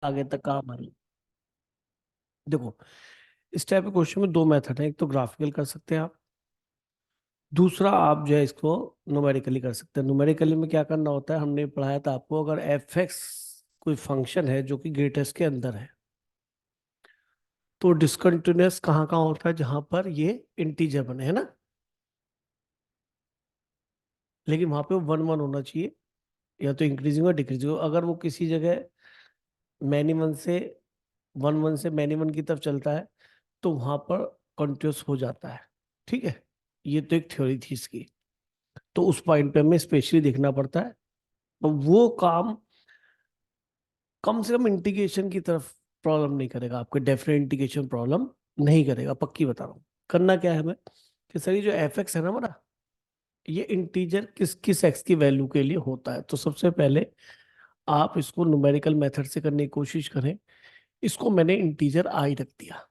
आगे तक काम आए। देखो, इस टाइप के क्वेश्चन में दो मेथड है, एक तो ग्राफिकल कर सकते हैं आप, दूसरा आप जो है इसको न्यूमेरिकली कर सकते हैं। न्यूमेरिकली में क्या करना होता है, हमने पढ़ाया था आपको, अगर एफ एक्स कोई फंक्शन है जो कि ग्रेटेस्ट के अंदर है, तो डिसकंटिन्यूअस कहाँ कहाँ होता है, जहां पर ये इंटीजर बने, है ना। लेकिन वहां पे वन वन होना चाहिए, या तो इंक्रीजिंग और डिक्रीजिंग। अगर वो किसी जगह मैनी वन से वन वन से मैनी वन की तरफ चलता है, तो वहां पर कंटिन्यूअस हो जाता है। ठीक है, ये तो एक थ्योरी थी इसकी। तो उस पॉइंट पे हमें स्पेशली देखना पड़ता है, तो वो काम कम से कम इंटीग्रेशन की तरफ प्रॉब्लम नहीं करेगा, आपके डेफिनेट इंटीग्रेशन प्रॉब्लम नहीं करेगा, पक्की बता रहा हूँ। करना क्या है हमें, कि सर ये जो एफ एक्स है ना हमारा, ये इंटीजर किस किस एक्स की वैल्यू के लिए होता है। तो सबसे पहले आप इसको न्यूमेरिकल मेथड से करने की कोशिश करें। इसको मैंने इंटीजर आई रख दिया,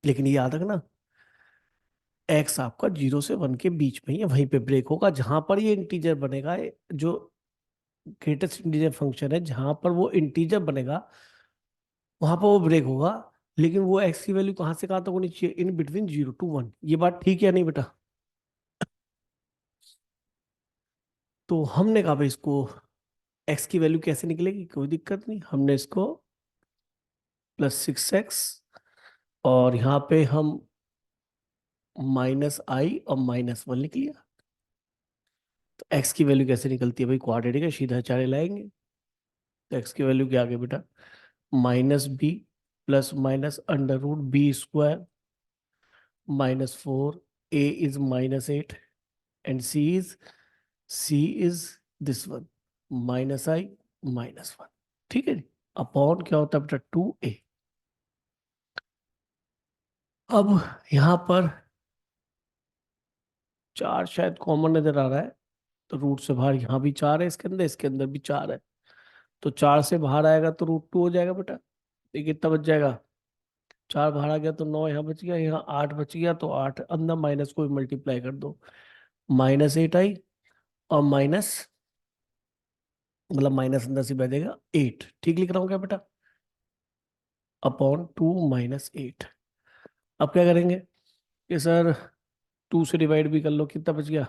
लेकिन ये याद रखना, एक्स आपका 0 से 1 के बीच में ही है, वहीं पे ब्रेक होगा जहां पर ये इंटीजर बनेगा। जो ग्रेटेस्ट इंटीजर फंक्शन है, जहां पर वो इंटीजर बनेगा वहां पर वो ब्रेक होगा। लेकिन वो एक्स की वैल्यू कहाँ से कहाँ तक होनी चाहिए, इन बिटवीन 0 to 1। ये बात ठीक है या नहीं बेटा। तो हमने कहा भाई इसको एक्स की वैल्यू कैसे निकलेगी, कोई दिक्कत नहीं, हमने इसको +6x, और यहाँ पे हम -i और -1 लिख लिया। तो एक्स की वैल्यू कैसे निकलती है भाई, क्वाड्रेटिक है, सीधा चारे लाएंगे। तो एक्स की वैल्यू क्या आ गई बेटा, -b plus minus √b² -4, a is -8 and c is this one, -i -1। ठीक है जी, अपॉन क्या होता है बेटा 2a। अब यहां पर 4 शायद कॉमन नजर आ रहा है, तो रूट से बाहर यहाँ भी 4 है, इसके अंदर भी 4 है। तो 4 से बाहर आएगा तो √2 हो जाएगा बेटा। ये कितना बच जाएगा, 4 बाहर आ गया तो 9 यहाँ बच गया, यहाँ 8 बच गया, तो 8 अंदर माइनस को मल्टीप्लाई कर दो, -8 आई, और माइनस मतलब माइनस अंदर से बचेगा 8। ठीक लिख रहा हूँ क्या बेटा, अपॉन 2 -8। अब क्या करेंगे कि सर 2 से डिवाइड भी कर लो, कितना बच गया,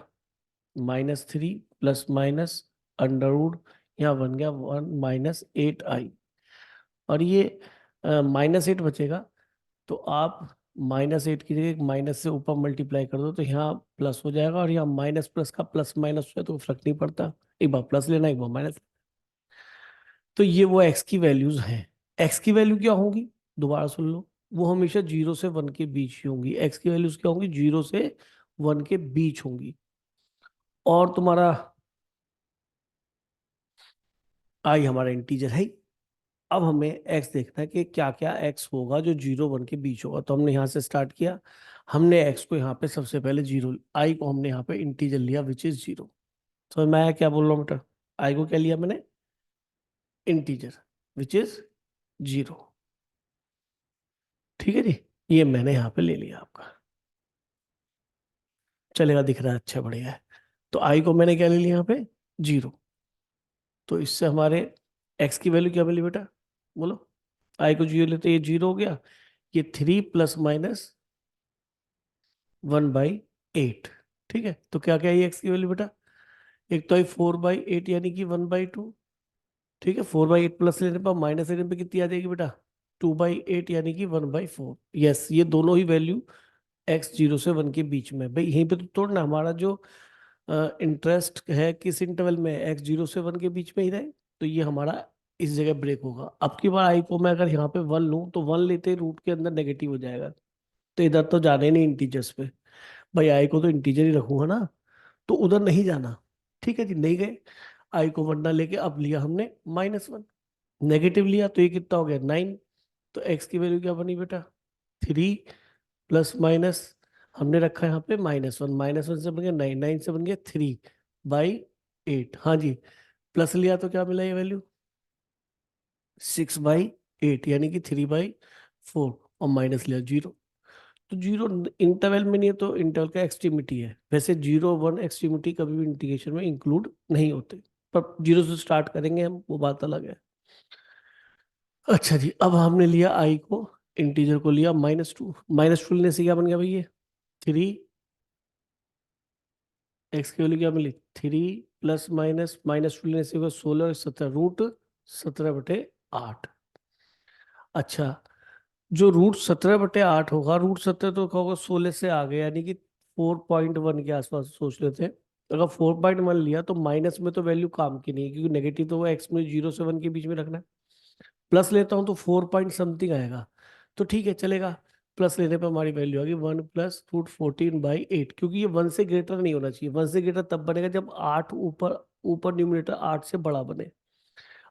-3 प्लस माइनस अंडर रूट, यहाँ बन गया 1 -8i। और ये -8 बचेगा, तो आप -8 की जगह माइनस से ऊपर मल्टीप्लाई कर दो, तो यहाँ प्लस हो जाएगा, और यहाँ माइनस प्लस का प्लस माइनस है तो फर्क नहीं पड़ता, एक बार प्लस लेना एक बार माइनस। तो ये वो एक्स की वैल्यूज हैं। एक्स की वैल्यू क्या होगी, दोबारा सुन लो, वो हमेशा 0 से 1 के बीच ही होंगी। एक्स की वैल्यूज क्या होंगी, 0 से 1 के बीच होंगी। और तुम्हारा आई हमारा इंटीजर है ही। अब हमें एक्स देखना है कि क्या क्या एक्स होगा जो 0 1 के बीच होगा। तो हमने यहाँ से स्टार्ट किया, हमने एक्स को यहाँ पे सबसे पहले 0, आई को हमने यहाँ पे इंटीजर लिया विच इज 0। तो मैं क्या बोल रहा हूँ बेटा, आई को क्या लिया मैंने, इंटीजर विच इज 0। ठीक है जी, ये मैंने यहाँ पे ले लिया आपका, चलेगा, दिख रहा है, अच्छा बढ़िया है। तो आई को मैंने क्या ले लिया यहाँ पे, 0। तो इससे हमारे एक्स की वैल्यू क्या मिली बेटा, बोलो। आई को 0 लेते ये 0 हो गया, ये 3 प्लस माइनस 1/8। ठीक है, तो क्या क्या है एक्स की वैल्यू बेटा, एक तो आई 4/8 यानी कि 1/2। ठीक है, 4/8 प्लस लेने पर माइनस लेने पर कितनी आ जाएगी बेटा, 2/8 यानी कि 1/4। यस, ये दोनों ही वैल्यू एक्स 0 से 1 के बीच में। भाई यहीं पे तो तोड़ना, हमारा जो इंटरेस्ट है किस इंटरवल में, एक्स 0 से 1 के बीच में ही रहे। तो ये हमारा इस जगह ब्रेक होगा। अब की बार आई को मैं अगर यहाँ पे 1 लूँ, तो 1 लेते ही रूट के अंदर नेगेटिव हो जाएगा, तो इधर तो जाने ही नहीं इंटीजर्स पे। भाई आई को तो इंटीजर ही रखूंगा ना, तो उधर नहीं जाना। ठीक है जी, नहीं गए। आई को 1 लेके अब लिया हमने -1, नेगेटिव लिया, तो ये कितना हो गया 9। तो एक्स की वैल्यू क्या बनी बेटा, 3 प्लस माइनस, हमने रखा है यहाँ पे -1, -1 से बन गया 9, 9 से बन गया 3/8। हाँ जी, प्लस लिया तो क्या मिला ये वैल्यू, 6/8 यानी कि 3/4, और माइनस लिया 0। तो 0 इंटरवल में नहीं है, तो इंटरवल का एक्सट्रीमिटी है। वैसे 0 1 एक्सट्रीमिटी कभी भी इंटीग्रेशन में इंक्लूड नहीं होते, पर 0 से स्टार्ट करेंगे हम, वो बात अलग है। अच्छा जी, अब हमने लिया आई को, इंटीजर को लिया -2। -2 लेने से क्या बन गया भाई, ये 3, एक्स की वैल्यू क्या मिली 3 प्लस माइनस -2 लेने से 16 और 17, √17/8। अच्छा, जो √17/8 होगा, √17 तो क्या होगा 16 से आगे, यानी कि 4.1 के आसपास सोच लेते हैं। अगर 4.1 लिया तो माइनस में तो वैल्यू काम की नहीं है, क्योंकि नेगेटिव तो वो एक्स में 0 से 1 के बीच में रखना है। प्लस लेता हूँ तो 4 पॉइंट समथिंग आएगा, तो ठीक है चलेगा। प्लस लेने पर हमारी वैल्यू आ गई 1 प्लस √14/8, क्योंकि ये 1 से ग्रेटर नहीं होना चाहिए। 1 से ग्रेटर तब बनेगा जब 8 ऊपर ऊपर न्यूमरेटर 8 से बड़ा बने।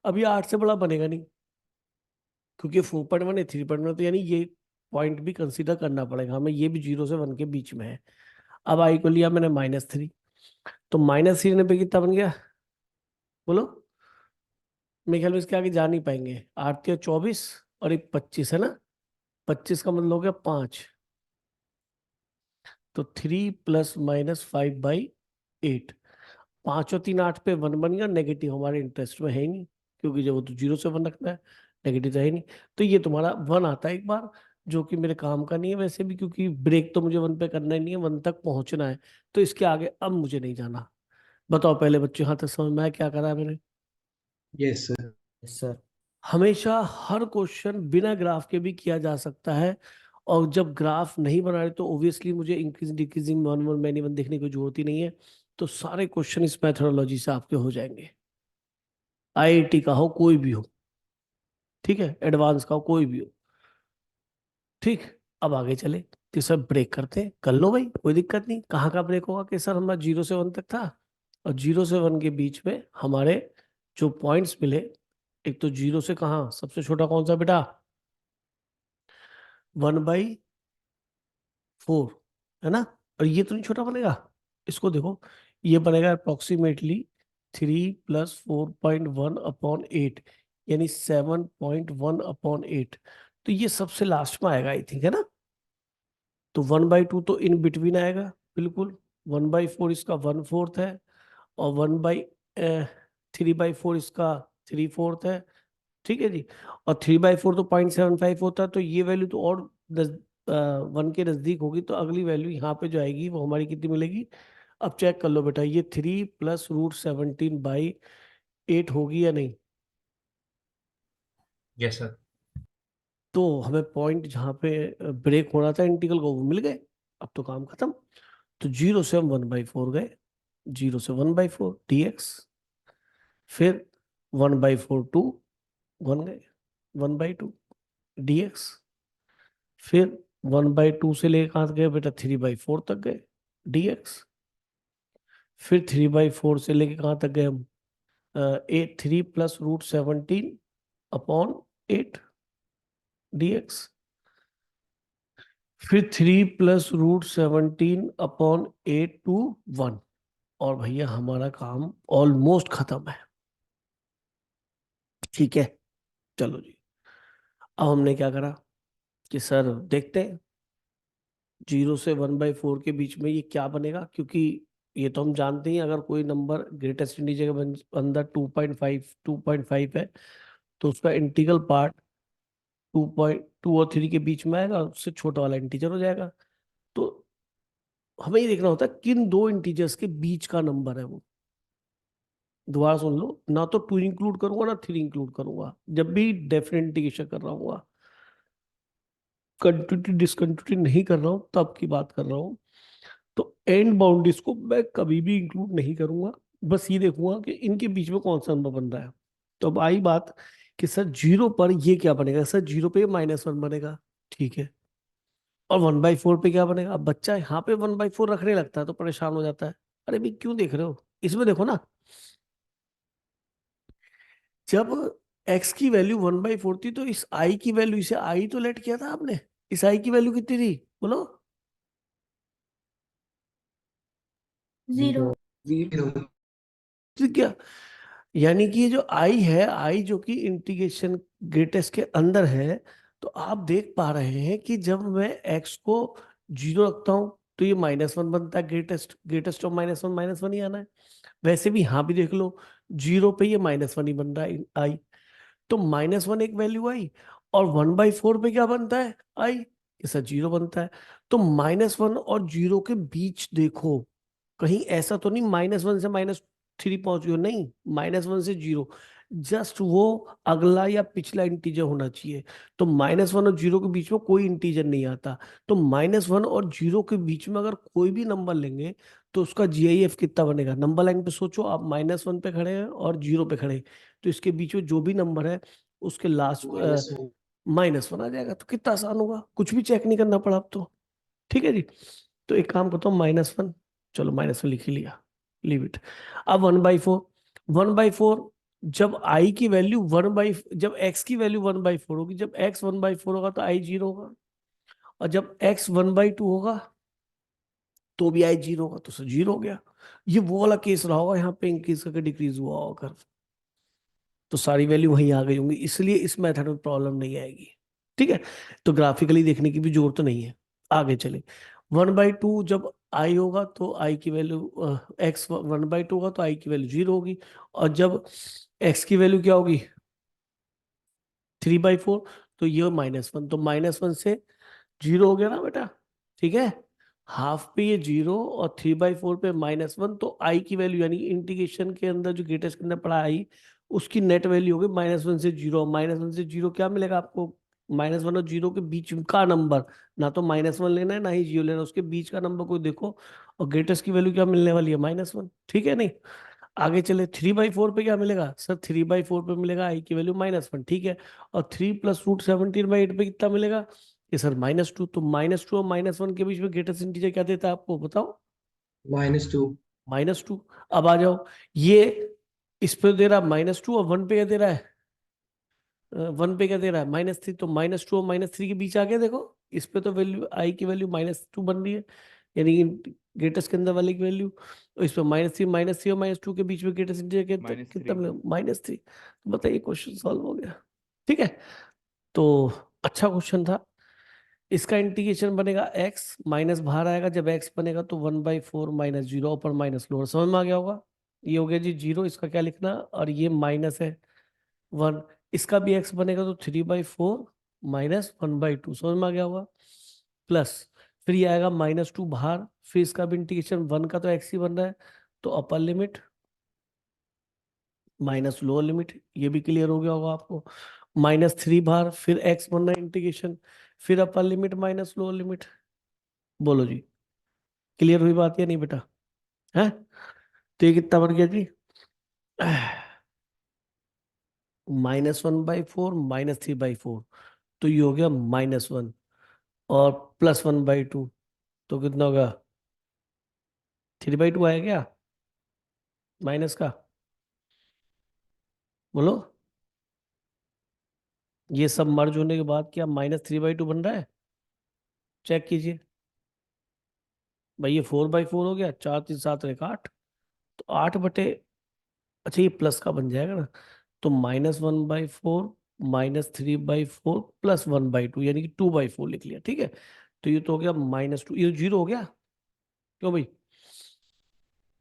अब ये 8 से बड़ा बनेगा नहीं, क्योंकि 4.1 है, 3.1, तो यानी ये पॉइंट भी कंसीडर करना पड़ेगा हमें, ये भी 0 से 1 के बीच में है। अब आई को लिया मैंने -3, तो -3 ने पे कितना बन गया बोलो। मेरे ख्याल में इसके आगे जा नहीं पाएंगे, 8 या 24 और एक 25 है ना, 25 का मतलब हो गया 5, तो 3 प्लस -5/8। 5 और 3 8 पे 1 बन गया, नेगेटिव हमारे इंटरेस्ट में है ही नहीं, क्योंकि जब वो तो 0 से 1 रखना है, नेगेटिव तो है ही नहीं। तो ये तुम्हारा 1 आता है एक बार, जो कि मेरे काम का नहीं है वैसे भी, क्योंकि ब्रेक तो मुझे 1 पे करना ही नहीं है, 1 तक पहुंचना है। तो इसके आगे अब मुझे नहीं जाना। बताओ पहले बच्चों, यहाँ तक समझ में आया क्या करा है मैंने। Yes sir. Yes sir. हमेशा हर क्वेश्चन बिना ग्राफ के भी किया जा सकता है, और जब ग्राफ नहीं बना रहे तो ऑब्वियसली मुझे increase decreasing normal many one देखने की जरूरत ही नहीं है। तो सारे क्वेश्चन इस मेथोडोलॉजी से आपके हो जाएंगे, आईआईटी का हो कोई भी हो, ठीक है, एडवांस का हो कोई भी हो। ठीक, अब आगे चले कि सर ब्रेक करते हैं, कर लो भाई कोई दिक्कत नहीं। कहाँ का ब्रेक होगा कि सर हमारा 0 से 1 तक था, और 0 से 1 के बीच में हमारे जो पॉइंट्स मिले, एक तो 0 से कहाँ सबसे छोटा कौन सा बेटा, 1/4 है ना। और ये तो नहीं छोटा बनेगा, इसको देखो, ये बनेगा अप्रोक्सीमेटली 3 प्लस 4.1/8, यानी 7.1/8। तो ये सबसे लास्ट में आएगा आई थिंक, है ना। तो 1/2 तो इन बिटवीन आएगा, बिल्कुल। 1/4 इसका 1/4 है, और 3/4 इसका 3/4 है, ठीक है जी। और 3/4 तो 0.75 होता है, तो ये वैल्यू तो और 1 के नजदीक होगी, तो अगली वैल्यू यहाँ पे जो आएगी वो हमारी कितनी मिलेगी। अब चेक कर लो बेटा, ये 3 प्लस √17/8 होगी या नहीं। Yes sir. तो हमें पॉइंट जहाँ पे ब्रेक होना था इंटीग्रल को वो मिल गए, अब तो काम खत्म। तो 0 से हम 1/4 गए, 0 से 1/4 dx, फिर 1/4 टू 1 गए, 1/2 dx, फिर 1/2 से लेकर कहाँ तक गए बेटा, 3/4 तक गए dx, फिर 3/4 से लेके कहाँ तक गए हम, 3 प्लस √17/8 dx, फिर 3 प्लस √17/8 टू 1। और भैया हमारा काम ऑलमोस्ट खत्म है, ठीक है। चलो जी, अब हमने क्या करा कि सर देखते हैं 0 से 1/4 के बीच में ये क्या बनेगा, क्योंकि ये तो हम जानते हैं अगर कोई नंबर ग्रेटेस्ट इंटीजर के अंदर 2.5 है, तो उसका इंटीग्रल पार्ट 2.2 और 3 के बीच में आएगा, उससे छोटा वाला इंटीजर हो जाएगा। तो हमें ये देखना होता है किन दो इंटीजर्स के बीच का नंबर है वो। दोबारा सुन लो, ना तो 2 इंक्लूड करूंगा ना 3 इंक्लूड करूंगा, जब भी डेफिनेट इंटीग्रेशन कर रहा हूँ, कंटिन्यूटी डिसकंटिन्यूटी नहीं कर रहा हूँ, तब की बात कर रहा हूँ। तो एंड बाउंड्रीज को मैं कभी भी इंक्लूड नहीं करूंगा, बस ये देखूंगा कि इनके बीच में कौन सा नंबर बन रहा है। तो अब आई बात कि सर 0 पर ये क्या बनेगा, सर 0 पे -1 बनेगा, ठीक है। और 1/4 पे क्या बनेगा, अब बच्चा यहाँ पे 1/4 रखने लगता है तो परेशान हो जाता है। अरे भाई क्यों देख रहे हो, इसमें देखो ना, जब x की वैल्यू 1/4 थी, तो इस i की वैल्यू, इसे i तो लेट किया था आपने, इस i की वैल्यू कितनी थी बोलो। 0। 0। ठीक है, यानी कि ये जो आई है, आई जो कि इंटीग्रेशन ग्रेटेस्ट के अंदर है, तो आप देख पा रहे हैं कि जब मैं एक्स को 0 रखता हूं तो ये -1 बनता है, ग्रेटेस्ट ग्रेटेस्ट ऑफ -1 -1 ही आना है। वैसे भी यहाँ भी देख लो, 0 पे ये -1 ही बन रहा है आई। तो -1 एक वैल्यू आई, और 1/4 पे क्या बनता है, आई, इसका 0 बनता है। तो -1 और 0 के बीच देखो, कहीं ऐसा तो नहीं -1 से -3 पहुंच गए हो, नहीं, -1 से 0, जस्ट वो अगला या पिछला इंटीजर होना चाहिए। तो -1 और 0 के बीच में कोई इंटीजर नहीं आता। तो -1 और 0 के बीच में अगर कोई भी नंबर लेंगे तो उसका जीआईएफ कितना बनेगा। नंबर लाइन पे सोचो, आप -1 पे खड़े हैं और 0 पे खड़े हैं, तो इसके बीच में जो भी नंबर है उसके लास्ट -1। -1 आ जाएगा। तो कितना आसान होगा, कुछ भी चेक नहीं करना पड़ा अब तो। ठीक है जी। तो एक काम करता हूँ, -1, चलो -1 लिख ही लिया, लीव इट। अब 1/4, 1/4, जब आई की वैल्यू जब एक्स की वैल्यू 1/4 होगी, जब एक्स 1/4 होगा तो आई 0 होगा, और जब एक्स 1/2 होगा तो भी आई 0 होगा, तो 0 हो गया। ये वो वाला केस रहा होगा, यहाँ पे इंक्रीज करके डिक्रीज हुआ होगा, तो सारी वैल्यू वहीं आ गई होंगी, इसलिए इस मेथड में प्रॉब्लम नहीं आएगी। ठीक है, तो ग्राफिकली देखने की भी जरूरत नहीं है। आगे चले, 1/2 जब आई होगा तो आई की वैल्यू, एक्स 1/2 होगा तो आई की वैल्यू 0 होगी, और जब एक्स की वैल्यू क्या होगी, 3/4, तो ये -1, तो -1 से 0 हो गया ना बेटा। ठीक है, हाफ पे ये 0 और 3/4 पे -1, तो आई की वैल्यू यानी इंटीग्रेशन के अंदर जो ग्रेटेस्ट के अंदर पड़ा आई, उसकी नेट वैल्यू होगी -1 से 0। -1 से 0 क्या मिलेगा आपको, -1 और 0 के बीच का नंबर, ना तो -1 लेना है ना ही 0 लेना है, उसके बीच का नंबर को देखो, और ग्रेटेस्ट की वैल्यू क्या मिलने वाली है, -1। ठीक है, नहीं, आगे चले, 3/4 पे क्या मिलेगा सर, 3/4 पे मिलेगा आई की वैल्यू -1, ठीक है। और 3 + √17/8 पे कितना मिलेगा, ये सर -2। तो -2 और -1 के बीच में ग्रेटेस्ट इंटीजर क्या देता है आपको, बताओ, -2। -2। अब आ जाओ, ये इस पे दे रहा है -2, और 1 पे क्या दे रहा है, 1 पे क्या दे रहा है, -3। तो -2 और -3 के बीच आ गया, देखो इस पे तो वैल्यू आई की वैल्यू -2 बन रही है, यानी कि ग्रेटेस्ट के अंदर वाले की वैल्यू, तो इस पे -3 और -2 के बीच में ग्रेटेस्ट इंटीजर कितना कितना -3। मिला, -3। तो बताइए, क्वेश्चन सॉल्व हो गया। ठीक है, तो अच्छा क्वेश्चन था। इसका इंटीग्रेशन बनेगा x, माइनस बाहर आएगा, जब x बनेगा तो 1/4 -0, ऊपर माइनस लोअर, समझ में आ गया होगा। ये हो गया जी 0, इसका क्या लिखना, और ये माइनस है 1, इसका भी x बनेगा तो 3/4 -1/2, समझ में आ गया होगा, प्लस, फिर ये आएगा -2 बाहर, फिर इसका भी इंटीग्रेशन, 1 का तो x ही बन रहा है, तो upper limit minus lower limit, ये भी क्लियर हो गया होगा आपको, -3 बाहर, फिर x बन रहा है इंटीग्रेशन, फिर upper limit minus lower limit. बोलो जी, क्लियर हुई बात या नहीं बेटा, है। तो ये कितना बन गया जी, -1/4 -3/4, तो ये हो गया -1, और +1/2, तो कितना होगा, 3/2 आया क्या, माइनस का, बोलो। ये सब मर्ज होने के बाद क्या -3/2 बन रहा है, चेक कीजिए भाई, ये 4/4 हो गया, 4 3 7 एक 8, तो 8 बटे, अच्छा ये प्लस का बन जाएगा ना, तो -1/4 -3/4 +1/2, यानी कि 2/4 लिख लिया, ठीक है। तो ये तो हो गया -2, ये 0 हो गया, क्यों भाई,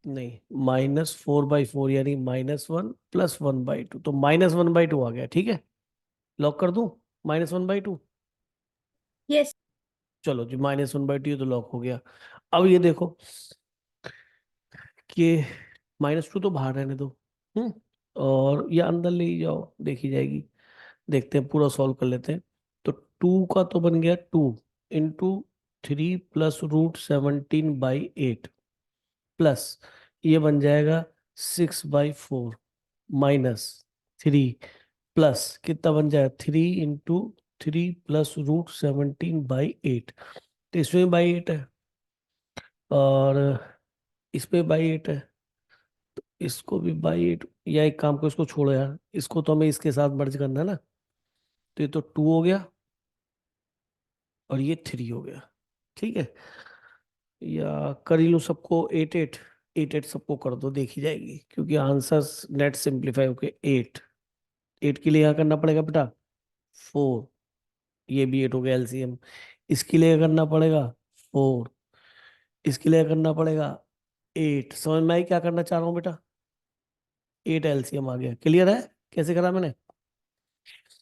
नहीं, -4/4 यानी -1 +1/2, तो -1/2 आ गया, ठीक है। लॉक कर दूं, -1/2, यस। चलो जी, -1/2 ये तो लॉक हो गया। अब ये देखो कि -2 तो बाहर रहने दो, हम्म, और ये अंदर ले ही जाओ, देखी जाएगी, देखते हैं, पूरा सॉल्व कर लेते हैं। तो 2 का तो बन गया 2 × 3 + √17/8, प्लस ये बन जाएगा 6/4 -3, प्लस कितना बन जाएगा, 3 × 3 + √17/8, तो इसमें /8 है, और इसमें /8 है, इसको भी /8, या एक काम को, इसको छोड़ो यार, इसको तो हमें इसके साथ मर्ज करना है ना, तो ये तो 2 हो गया, और ये 3 हो गया, ठीक है। या कर ही लूँ सबको 8 8, 8 8 सबको कर दो, देखी जाएगी, क्योंकि आंसर नेट सिंप्लीफाई होके 8, 8 के लिए क्या करना पड़ेगा बेटा, 4, ये भी 8 हो गया एलसीएम, इसके लिए क्या करना पड़ेगा, 4, इसके लिए क्या करना पड़ेगा, 8, समझ में आई क्या करना चाह रहा हूँ बेटा, 8 एलसीएम आ गया, क्लियर है कैसे करा मैंने।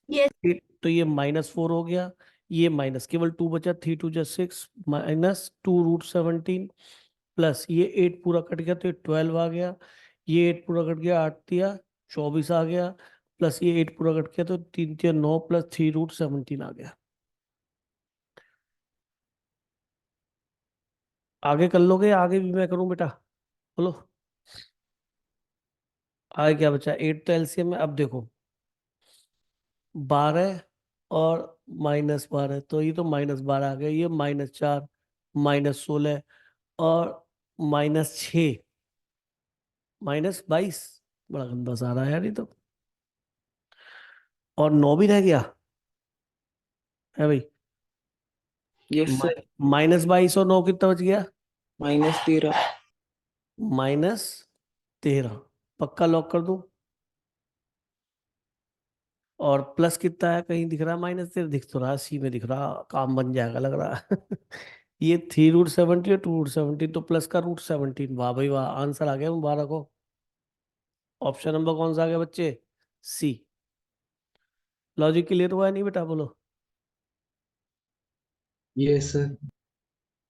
Yes. तो ये -4 हो गया, ये माइनस, केवल 2 बचा, 3 2 जा 6 -2√17 प्लस ये 8 पूरा कट गया तो ये 12 आ गया, ये 8 पूरा कट गया, 8 दिया 24 आ गया, प्लस ये 8 पूरा कट गया तो 3 3 9 प्लस 3√17 आ गया। आगे कर लोगे या आगे भी मैं करूं बेटा? बोलो आगे क्या बचा? 8 तो एलसीएम में, अब देखो 12 और -12, तो ये तो -12 आ गया, ये -4 -16 और -6 -22, बड़ा गंदा सा आ रहा है यार ये तो। और 9 भी रह गया है भाई। Yes sir. -22 और 9 कितना बच गया? -13। -13। पक्का लॉक कर दूं? और प्लस कितना है, कहीं दिख रहा है? -13 दिख तो रहा, सी में दिख रहा, काम बन जाएगा लग रहा। ये 3√17 और 2√17, तो प्लस का √17। वाह भाई वाह, आंसर आ गया मुबारक हो। ऑप्शन नंबर कौन सा आ गया बच्चे? सी। लॉजिक क्लियर हुआ है नहीं बेटा? बोलो। Yes sir.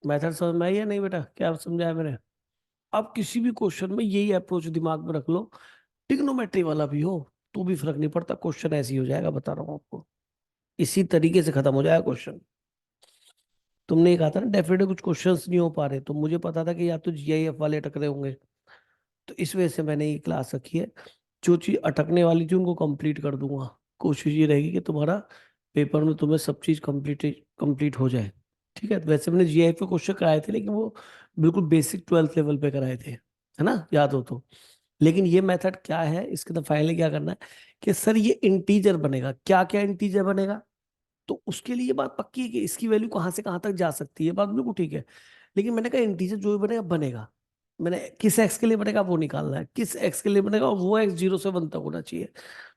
मेथड समझ में आई है नहीं बेटा? क्या समझाया मैंने? अब किसी भी क्वेश्चन में यही अप्रोच दिमाग में रख लो, ट्रिग्नोमेट्री वाला भी हो तो भी फर्क नहीं पड़ता, क्वेश्चन ऐसे ही हो जाएगा, बता रहा हूँ आपको। इसी तरीके से खत्म हो जाएगा क्वेश्चन। तुमने ये कहा था ना डेफिनेटली कुछ क्वेश्चंस नहीं हो पा रहे, तो मुझे पता था कि या तो जीआईएफ वाले अटक रहे होंगे, तो इस वजह से मैंने ये क्लास रखी है। जो चीज अटकने वाली थी उनको कंप्लीट कर दूंगा। कोशिश ये रहेगी कि तुम्हारा पेपर में तुम्हें सब चीज कंप्लीट कंप्लीट हो जाए। ठीक है? वैसे मैंने जीआईएफ के क्वेश्चन कराए थे, लेकिन वो बिल्कुल बेसिक 12th लेवल पे कराए थे, है ना, याद हो तो। लेकिन ये मेथड क्या है, इसके तो फाइनली क्या करना है कि सर ये इंटीजर बनेगा, क्या क्या इंटीजर बनेगा, तो उसके लिए ये बात पक्की है कि इसकी वैल्यू कहाँ से कहाँ तक जा सकती है, बात बिल्कुल ठीक है। लेकिन मैंने कहा इंटीजर जो भी बनेगा बनेगा, मैंने किस एक्स के लिए बनेगा वो निकालना है, किस एक्स के लिए बनेगा, और वो एक्स 0 से 1 तक होना चाहिए।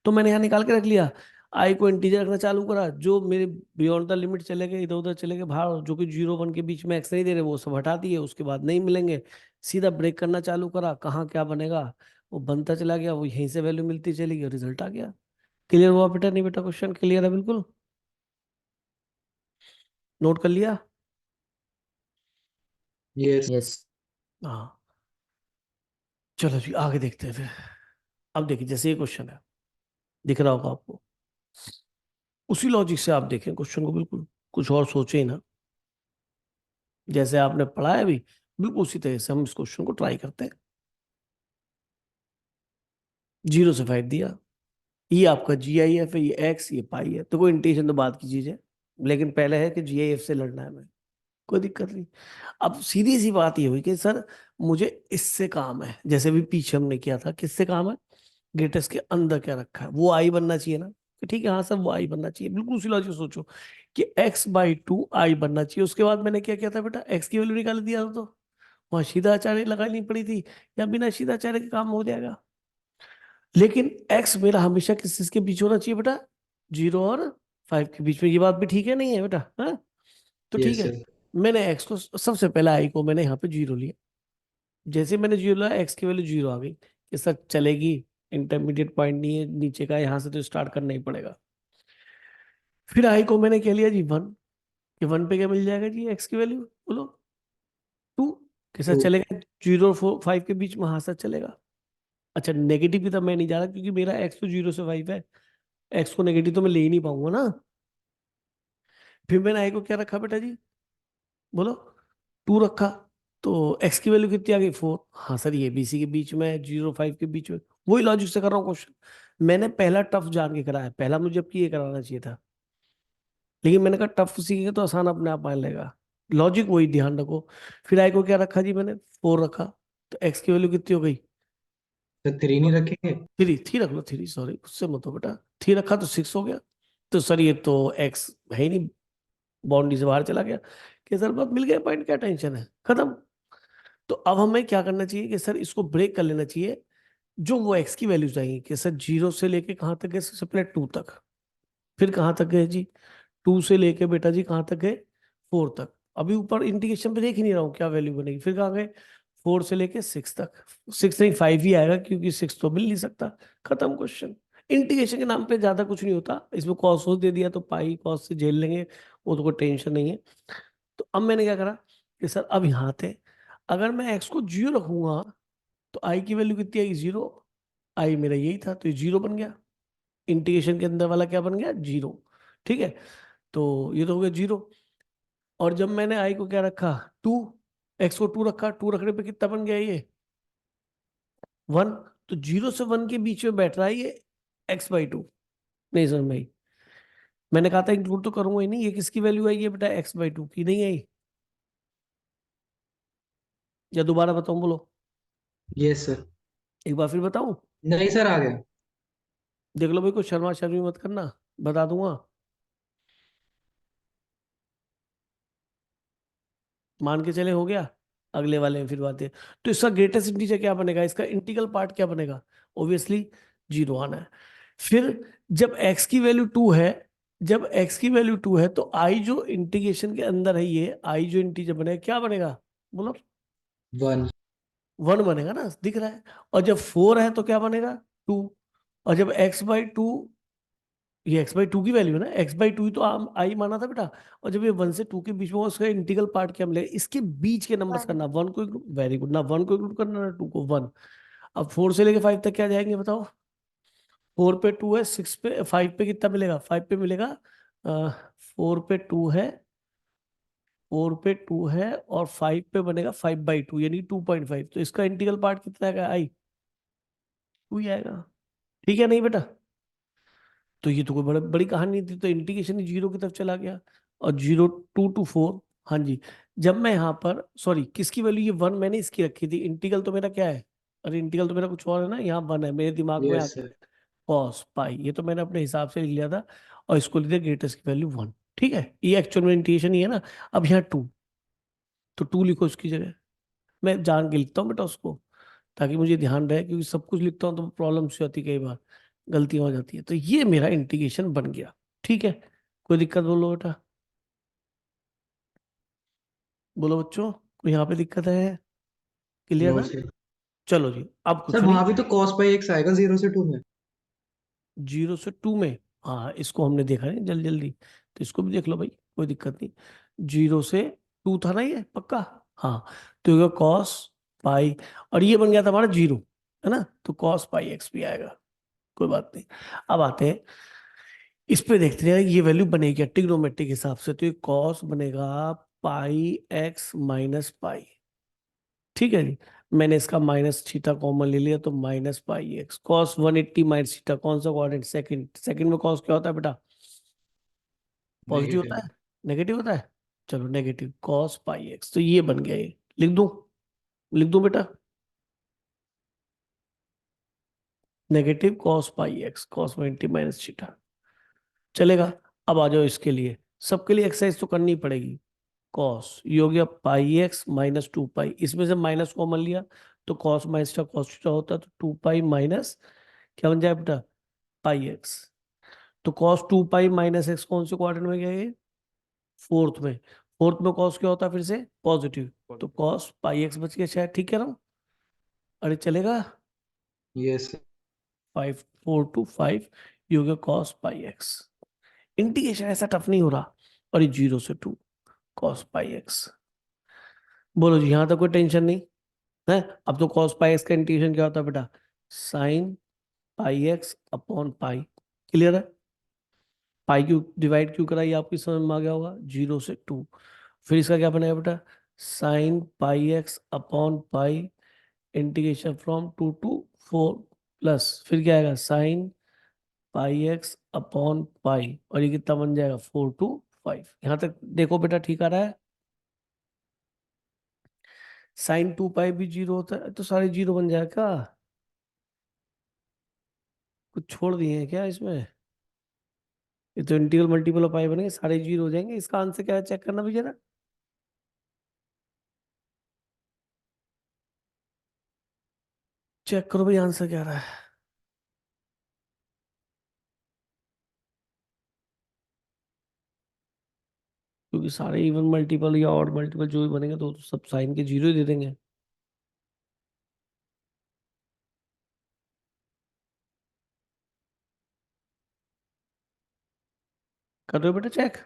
तो मैंने यहाँ निकाल के रख लिया। आई को इंटीजर रखना चालू करा, जो मेरे बियॉन्ड द लिमिट चले गए, इधर उधर चले गए बाहर, जो कि 0 1 के बीच में एक्स नहीं दे रहे वो सब हटा दिए, उसके बाद नहीं मिलेंगे। सीधा ब्रेक करना चालू करा, कहाँ क्या बनेगा वो बनता चला गया, वो यहीं से वैल्यू मिलती चली गई, रिजल्ट आ गया। क्लियर हुआ बेटा नहीं बेटा? क्वेश्चन क्लियर है बिल्कुल? नोट कर लिया? यस। यस। हाँ। चलो जी आगे देखते हैं फिर। अब देखिए जैसे ये क्वेश्चन है, दिख रहा होगा आपको, उसी लॉजिक से आप देखें क्वेश्चन को, बिल्कुल कुछ और सोचे ही ना, जैसे आपने पढ़ा है अभी बिल्कुल उसी तरह से हम इस क्वेश्चन को ट्राई करते हैं। 0 से 5 दिया, ये आपका GIF है, ये एक्स, ये पाई है, तो कोई इंटेंशन तो बात की चीज है, लेकिन पहले है कि GIF से लड़ना है हमें, कोई दिक्कत नहीं। अब सीधी सी बात ये हुई कि सर मुझे इससे काम है, जैसे भी पीछे हमने किया था, किससे काम है? ग्रेटेस्ट के अंदर क्या रखा है, वो आई बनना चाहिए ना। तो ठीक है, हाँ सर वो आई बनना चाहिए, बिल्कुल उसी लॉजिक से सोचो कि x/2 आई बनना चाहिए। उसके बाद मैंने क्या किया था बेटा? x की वैल्यू निकाल दिया था, तो वहां सीधा आचार्य लगानी पड़ी थी, या बिना सीधा आचार्य के काम हो जाएगा। लेकिन x मेरा हमेशा किस चीज के बीच होना चाहिए बेटा? 0 और 5 के बीच में। ये बात भी ठीक है नहीं है बेटा? हाँ, तो ठीक यस है। सर। मैंने x को सबसे पहले आई को मैंने यहाँ पे 0 लिया, जैसे मैंने 0 लिया x की वैल्यू 0 आ गई, ये सर चलेगी, इंटरमीडिएट पॉइंट नहीं है नीचे का, यहाँ से तो स्टार्ट करना ही पड़ेगा। फिर आई को मैंने क्या लिया जी? 1। ये 1 पे क्या मिल जाएगा जी x की वैल्यू? बोलो। 2 के साथ 2। चलेगा, 0 और 5 के बीच में, हाँ सर चलेगा। अच्छा नेगेटिव की तो मैं नहीं जा रहा, क्योंकि मेरा x तो 0 से 5 है, x को नेगेटिव तो मैं ले ही नहीं पाऊंगा ना। फिर मैंने आई को क्या रखा बेटा जी? बोलो। 2 रखा, तो x की वैल्यू कितनी आ गई? 4। हाँ सर ये BC के बीच में, 0 5 के बीच में, वही लॉजिक से कर रहा हूँ क्वेश्चन। मैंने पहला टफ जान के कराया, पहला मुझे जबकि ये कराना चाहिए था, लेकिन मैंने कहा टफ सीखेंगे तो आसान अपने आप आने लगेगा, लॉजिक वही ध्यान रखो। फिर आई को क्या रखा जी मैंने? 4 रखा, तो x की वैल्यू कितनी हो गई? सर 3 नहीं रखेंगे? 3 रख लो, 3, सॉरी उससे मत हो बेटा। 3 रखा तो 6 हो गया। तो सर ये तो x है ही नहीं, बाउंड्री से बाहर चला गया, कि सर बस मिल गया पॉइंट, क्या टेंशन है, खत्म। तो अब हमें क्या करना चाहिए कि सर इसको ब्रेक कर लेना चाहिए, जो वो x की वैल्यूज आएंगी कि सर 0 से लेके कहाँ तक गए? सबसे पहले 2 तक, फिर कहाँ तक गए जी? 2 से लेके बेटा जी कहाँ तक गए? 4 तक। अभी ऊपर इंटीग्रेशन पे देख ही नहीं रहा हूँ क्या वैल्यू बनेगी। फिर कहाँ गए? 4 से लेके 6 तक। 6 नहीं 5 ही आएगा, क्योंकि 6 तो मिल नहीं सकता। खत्म क्वेश्चन। इंटीग्रेशन के नाम पे ज्यादा कुछ नहीं होता, इसमें कॉस दे दिया तो पाई कॉस से झेल लेंगे, वो तो कोई टेंशन नहीं है। तो अब मैंने क्या करा कि सर अब यहाँ थे, अगर मैं एक्स को 0 रखूंगा तो आई की वैल्यू कितनी आई, 0। आई मेरा यही था तो ये 0 बन गया, इंटीग्रेशन के अंदर वाला क्या बन गया, 0। ठीक है, तो ये तो हो गया 0। और जब मैंने आई को क्या रखा, 2, एक्स को 2 रखा, 2 रखने पे कितना बन गया ये 1। तो 0 से 1 के बीच में बैठ रहा है ये x/2। नहीं समझ में आई? मैंने कहा था इंक्लूड तो करूंगा ही नहीं, ये किसकी वैल्यू आई है बेटा, x/2 की नहीं आई? या दोबारा बताऊं, बोलो यस सर। एक बार फिर बताऊं? नहीं सर, आ गया। देख लो भाई, को शर्मा शर्मी मत करना, बता दूंगा। मान के चले हो गया, अगले वाले में फिर बात है। तो इसका ग्रेटेस्ट इंटीजर क्या बनेगा, इसका इंटीग्रल पार्ट क्या बनेगा, ऑब्वियसली 0 आना है। फिर जब x की वैल्यू 2 है, जब x की वैल्यू 2 है तो i जो इंटीग्रेशन के अंदर है, ये i जो इंटीजर बनेगा क्या बनेगा, बोलो? 1। 1 बनेगा ना, दिख रहा है। और जब 4 है तो क्या बनेगा, 2। और जब x/2, ये x/2 की वैल्यू है ना, x/2 ही तो आई माना था बेटा। और जब ये 1 से 2 के बीच में, उसका इंटीग्रल पार्ट क्या मिलेगा, इसके बीच के नंबर्स One. करना, 1 को include- वेरी गुड, ना 1 को इंक्लूड करना ना 2 को, 1। अब 4 से लेके 5 तक क्या जाएंगे बताओ? 4 पे 2 है, 6 पे 5 पे कितना मिलेगा, 5 पे मिलेगा 4 पे 2 है, 4 पे 2 है और 5 पे बनेगा 5/2 यानी 2.5। तो इसका इंटीग्रल पार्ट कितना आएगा, आई 2 ही आएगा। ठीक है नहीं बेटा? तो ये तो कोई बड़ी बड़ी कहानी नहीं थी, तो इंटीग्रेशन ही 0 की तरफ चला गया। और 0 2 to 4, हाँ जी। जब मैं यहाँ पर, सॉरी किसकी वैल्यू, ये 1 मैंने इसकी रखी थी, इंटीग्रल तो मेरा क्या है, अरे इंटीग्रल तो मेरा कुछ और है ना, यहाँ 1 है मेरे दिमाग में यस आके, सर। कॉस पाई, ये तो मैंने अपने हिसाब से लिख लिया था। और इसको लिख दिया ग्रेटेस्ट की वैल्यू 1। ठीक है, ये एक्चुअल में इंटीग्रेशन ही है ना। अब यहाँ 2, तो 2 लिखो इसकी जगह, मैं जान के लिखता हूँ बेटा उसको, ताकि मुझे ध्यान रहे, क्योंकि सब कुछ लिखता हूँ तो प्रॉब्लम सी होती है, कई बार गलतियां हो जाती है। तो ये मेरा इंटीग्रेशन बन गया। ठीक है, कोई दिक्कत बोलो बेटा, बोलो बच्चों, कोई यहाँ पे दिक्कत है, क्लियर नो ना? सर। चलो जी, अब सर कुछ नहीं। वहां भी तो cos पाई x आएगा 0 से 2 में। 0 से 2 में, हाँ इसको हमने देखा नहीं जल्दी जल्दी, तो इसको भी देख लो भाई, कोई दिक्कत नहीं। 0 से 2 था ना ये पक्का, हाँ। तो ये कॉस पाई, और ये बन गया था हमारा 0, है ना, तो कॉस पाई एक्स भी आएगा, कोई बात नहीं। अब आते हैं इस पे, देखते हैं ये वैल्यू बनेगी ट्रिग्नोमेट्रिक हिसाब से, तो ये कॉस बनेगा पाई एक्स माइनस पाई। ठीक है जी, मैंने इसका माइनस थीटा कॉमन ले लिया, तो minus pi x cos 180 minus theta, कौन सा कोऑर्डिनेट, सेकंड, सेकंड में कॉस क्या होता है बेटा, पॉजिटिव होता नेगेटिव। है, नेगेटिव होता है। चलो नेगेटिव कॉस पाई एक्स, तो ये बन गया, ये लिख दूं, लिख दूं बेटा, negative cos pi x cos 180 minus theta, चलेगा? अब आ जाओ इसके लिए, सबके लिए एक्सरसाइज तो करनी पड़ेगी। कॉस ये हो गया पाई एक्स माइनस 2 पाई, इसमें से माइनस कॉमन लिया, तो कॉस माइनस का कॉस थीटा होता है, तो 2 पाई माइनस क्या बन जाए बेटा, पाई एक्स। तो कॉस 2 पाई माइनस एक्स कौन से क्वाड्रेंट में गया ये, फोर्थ में। फोर्थ में कॉस क्या होता है फिर से, पॉजिटिव, तो कॉस पाई एक्स बच गया शायद, ठीक है ना? अरे चलेगा, यस। 5 4 to 5, ये हो गया कॉस पाई एक्स। इंटीग्रेशन ऐसा टफ नहीं हो रहा। और ये 0 से 2 कॉस पाई एक्स, बोलो जी यहाँ तक कोई टेंशन नहीं है? अब तो कॉस पाई एक्स का इंटीग्रेशन क्या होता है बेटा, sine pi x upon pi, clear है? पाई क्यू डिवाइड क्यू कराइए, आपकी समझ में आ गया होगा, 0 से 2। फिर इसका क्या बनेगा बेटा, sine pi x upon pi, integration from 2 to 4, plus फिर क्या आएगा, sine pi x upon pi, और ये कितना बन जाएगा, 4 to 5। यहाँ तक देखो बेटा, ठीक आ रहा है? साइन 2 पाई भी 0 होता है, तो सारे 0 बन जाएगा, कुछ छोड़ दिए हैं क्या इसमें? ये तो इंटीग्रल मल्टीपल ऑफ पाई बनेंगे, सारे 0 हो जाएंगे। इसका आंसर क्या है, चेक करना भी जरा, चेक करो भाई आंसर क्या रहा है। क्योंकि सारे इवन मल्टीपल या ऑड मल्टीपल जो भी बनेंगे तो सब साइन के 0 ही दे देंगे। कर रहे हो बेटा चेक?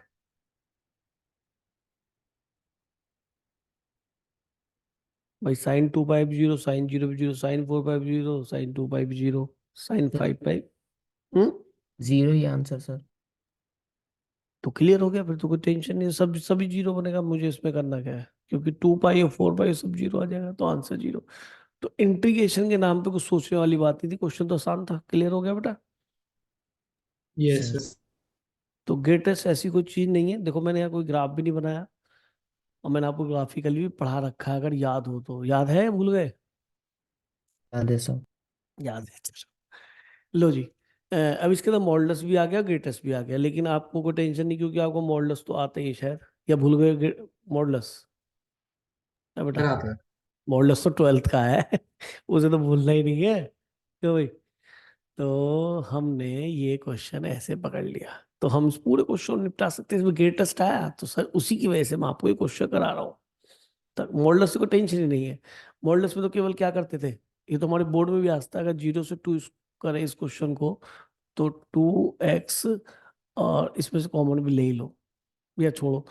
भाई साइन 2 पाई 0, साइन 0 0, साइन 4 पाई 0, साइन 2 पाई 0, साइन 5 पाई। जीरो ही आंसर सर। तो क्लियर हो गया, फिर तो कोई टेंशन नहीं, सब सभी जीरो बनेगा, मुझे इसमें करना क्या है, क्योंकि 2 पाई और 4 पाई सब जीरो आ जाएगा, तो आंसर जीरो। तो इंटीग्रेशन के नाम पे कुछ सोचने वाली बात नहीं थी, क्वेश्चन तो आसान था। क्लियर हो गया बेटा? Yes sir sir. तो ग्रेटेस्ट ऐसी कोई चीज नहीं है। देखो मैंने यहाँ कोई ग्राफ भी नहीं बनाया, और मैंने आपको ग्राफिकली भी पढ़ा रखा है, अगर याद हो तो। याद है या भूल गए? याद है सर। याद है, चलो। लो जी, अब इसके अंदर मॉडल्स भी आ गया, ग्रेटेस्ट भी आ गया, लेकिन आपको कोई टेंशन नहीं, क्योंकि आपको मॉडल्स तो आते ही हैं शायद, या भूल गए मॉडल्स? है बेटा? सर आता है। मॉडल्स तो 12th का है उसे तो भूलना ही नहीं है, क्यों भाई? तो हमने ये क्वेश्चन ऐसे पकड़ लिया, तो हम इस पूरे क्वेश्चन को निपटा सकते हैं। इसमें ग्रेटेस्ट आया तो सर उसी की वजह से मैं आपको ये क्वेश्चन करा रहा हूँ। तक मॉडल्स को टेंशन ही नहीं है। मॉडल्स में तो केवल क्या करते थे, ये तो हमारे बोर्ड में भी आता है, अगर 0 से 2 करें इस क्वेश्चन को, तो 2x, और इसमें से कॉमन भी ले ही लो, या छोड़ो,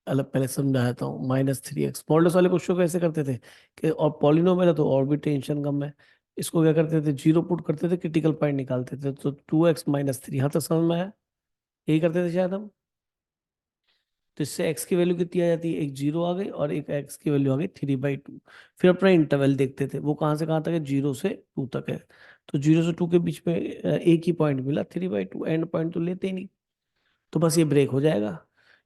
अलग पहले समझा देता हूँ, -3x। मॉडल्स वाले क्वेश्चन को ऐसे करते थे कि, और पॉलिनोमियल है तो और भी टेंशन कम है। इसको क्या करते थे, जीरो पुट करते थे, क्रिटिकल पॉइंट निकालते थे, तो 2x - 3, यहाँ तक समझ में आया? यही करते थे शायद हम। तो इससे x की वैल्यू कितनी आ जाती है, एक जीरो आ गई, और एक x की वैल्यू आ गई 3/2। फिर अपना इंटरवल देखते थे, वो कहाँ से कहाँ तक है, 0 से 2 तक है। तो 0 से 2 के बीच में एक ही पॉइंट मिला, 3/2, एंड पॉइंट तो लेते ही नहीं, तो बस ये ब्रेक हो जाएगा।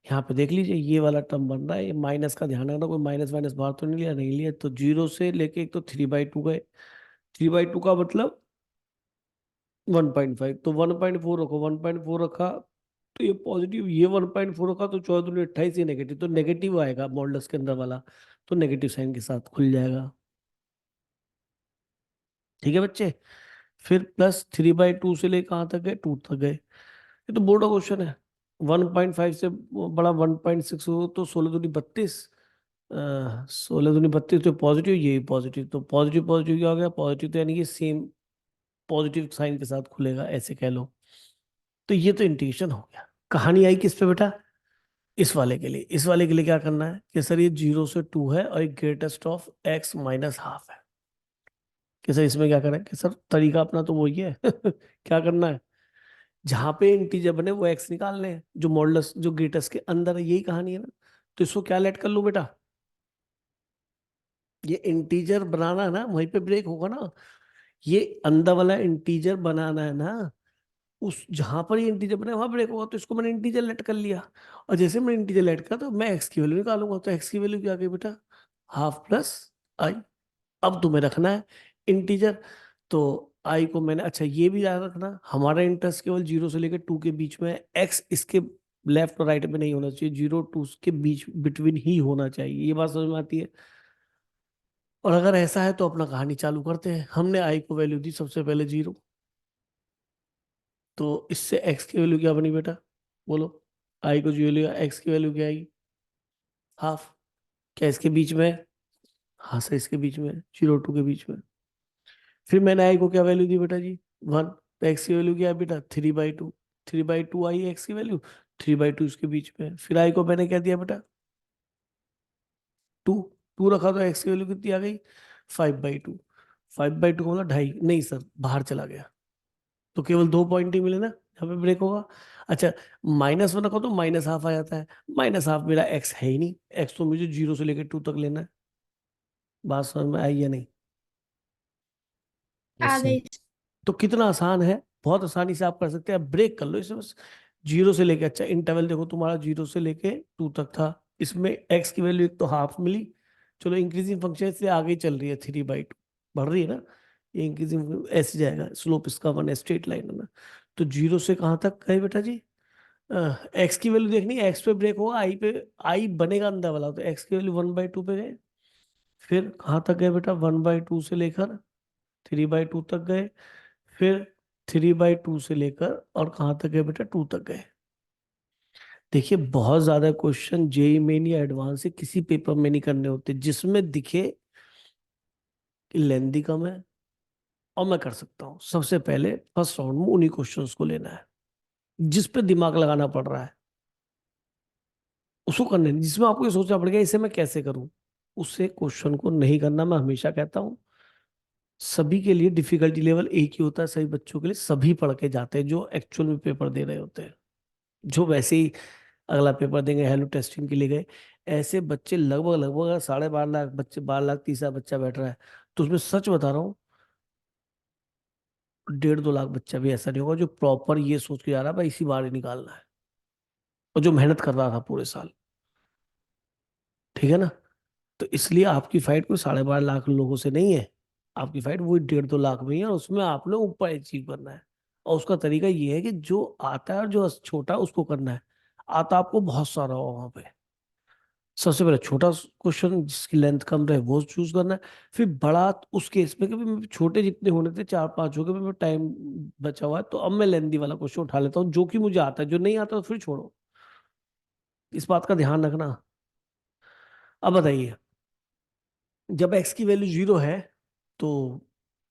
यहाँ पे देख लीजिए, ये वाला टर्म बन रहा है, ये माइनस का ध्यान रखना, कोई माइनस माइनस बाहर तो नहीं लिया, नहीं लिया। तो 0 से लेके एक तो 3/2 गए, 3/2 का मतलब 1.5, तो 1.4 रखो, 1.4 रखा तो ये पॉजिटिव, ये 1.4 रखा तो 14×28, ये नेगेटिव, तो नेगेटिव आएगा मॉडल्स के अंदर वाला, तो नेगेटिव साइन के साथ खुल जाएगा। ठीक है बच्चे? फिर +3/2 से ले कहाँ तक गए, 2 तक गए। ये तो बोर्ड का क्वेश्चन है। 1.5 से बड़ा 1.6 हो तो 16×32, 16×32, तो पॉजिटिव, ये पॉजिटिव, तो पॉजिटिव पॉजिटिव क्या हो गया, पॉजिटिव, तो यानी कि सेम पॉजिटिव साइन के साथ खुलेगा, ऐसे कह लो। तो ये तो इंटीग्रेशन हो गया। कहानी आई किस पे बेटा? इस वाले के लिए। इस वाले के लिए क्या करना है कि सर ये 0 से 2 है, और एक ग्रेटेस्ट ऑफ x - ½ है, कि सर इसमें क्या करें, कि सर तरीका अपना तो वही है क्या करना है, जहां पे इंटीजर बने वो x निकालने हैं, जो मॉडल्स जो ग्रेटेस्ट के अंदर है, यही कहानी है ना। तो इसको क्या लेट कर लूं बेटा, ये इंटीजर बनाना है ना, वहीं पे ब्रेक होगा ना, ये अंदर वाला इंटीजर बनाना है ना, उस जहां पर ये इंटीजर बना है वहां ब्रेक होगा, तो इसको मैंने इंटीजर लेट कर लिया। और जैसे मैंने इंटीजर लेट करा, तो मैं एक्स की वैल्यू निकालूंगा, तो एक्स की वैल्यू क्या आ गई बेटा, ½ + i। अब तुम्हें रखना है इंटीजर, तो आई को मैंने, अच्छा ये भी याद रखना, हमारा इंटरेस्ट केवल 0 से लेकर 2 के बीच में है, एक्स इसके लेफ्ट और राइट में नहीं होना चाहिए, 0 2 के बीच बिटवीन ही होना चाहिए। ये बात समझ में आती है? और अगर ऐसा है तो अपना कहानी चालू करते हैं। हमने आई को वैल्यू दी सबसे पहले 0, तो इससे एक्स की वैल्यू क्या बनी बेटा, बोलो? आई को 0 लिया, एक्स की वैल्यू क्या आएगी, ½ क्या इसके बीच में है? हाँ सर इसके बीच में, 0 2 के बीच में। फिर मैंने आई को क्या वैल्यू दी बेटा जी, 1, तो एक्स की वैल्यू क्या है बेटा, 3/2। 3/2 आई एक्स की वैल्यू, 3/2 इसके बीच में। फिर आई को मैंने क्या दिया बेटा, 2। 2 रखा तो एक्स की वैल्यू कितनी आ गई, 5/2। 5/2 का मतलब 2.5, नहीं सर बाहर चला गया, तो केवल 2 पॉइंट ही मिले ना यहाँ पे ब्रेक होगा। अच्छा, -1 रखो तो -½ आ जाता है, -½ मेरा एक्स है ही नहीं, एक्स तो मुझे 0 से लेकर 2 तक लेना है। बात समझ में आई या नहीं? यस आ सर। गई। तो कितना आसान है, बहुत आसानी से आप कर सकते हैं। आप ब्रेक कर लो इसे बस, 0 से लेके, अच्छा इंटरवल देखो तुम्हारा 0 से लेके 2 तक था, इसमें एक्स की वैल्यू एक तो ½ मिली, चलो इंक्रीजिंग फंक्शन से आगे चल रही है, 3/2 बढ़ रही है ना, ये इंक्रीजिंग ऐसे जाएगा, स्लोप इसका 1 है, स्ट्रेट लाइन है ना। तो 0 से कहाँ तक गए बेटा जी, एक्स की वैल्यू देखनी है, एक्स पे ब्रेक होगा, आई पे, आई बनेगा अंदर वाला, तो एक्स की वैल्यू 1/2 पे गए। फिर कहाँ तक गए बेटा, 1/2 से लेकर 3/2 तक गए। फिर 3/2 से लेकर और कहाँ तक गए बेटा, 2 तक गए। देखिए बहुत ज्यादा क्वेश्चन जेई मेन या एडवांस से किसी पेपर में नहीं करने होते जिसमें दिखे कि लेंदी कम है, और मैं कर सकता हूँ। सबसे पहले फर्स्ट राउंड में उन्हीं क्वेश्चंस को लेना है जिस पे दिमाग लगाना पड़ रहा है। उसको करने नहीं, जिसमें आपको ये सोचना पड़ेगा इसे मैं कैसे करूं, उससे क्वेश्चन को नहीं करना। मैं हमेशा कहता हूं सभी के लिए डिफिकल्टी लेवल एक ही होता है, सभी बच्चों के लिए सभी पढ़ के जाते हैं जो एक्चुअल में पेपर दे रहे होते हैं। जो वैसे ही अगला पेपर देंगे हेलो टेस्टिंग के लिए गए, ऐसे बच्चे लगभग लगभग 12.5 लाख बच्चे, 12 लाख 30 हजार बच्चा बैठ रहा है, तो उसमें सच बता रहा हूँ 1.5-2 लाख बच्चा भी ऐसा नहीं होगा जो प्रॉपर ये सोच के जा रहा है भाई इसी बार ही निकालना है, और जो मेहनत कर रहा था पूरे साल। ठीक है ना? तो इसलिए आपकी फाइट कोई 12.5 लाख लोगों से नहीं है, आपकी फाइट वही 1.5-2 लाख में ही है, और उसमें आपने ऊपर अचीव करना है। और उसका तरीका ये है कि जो आता है और जो छोटा है उसको करना है। आता आपको बहुत सारा हो वहां पे, सबसे पहले छोटा क्वेश्चन जिसकी लेंथ कम रहे वो चूज करना है। फिर बड़ा उस केस में कि भी छोटे जितने होने थे 4-5 हो गए, मैं टाइम बचा हुआ है तो अब मैं लेंदी वाला क्वेश्चन उठा लेता हूँ जो कि मुझे आता है, जो नहीं आता तो फिर छोड़ो। इस बात का ध्यान रखना। अब बताइए, जब x की वैल्यू 0 है तो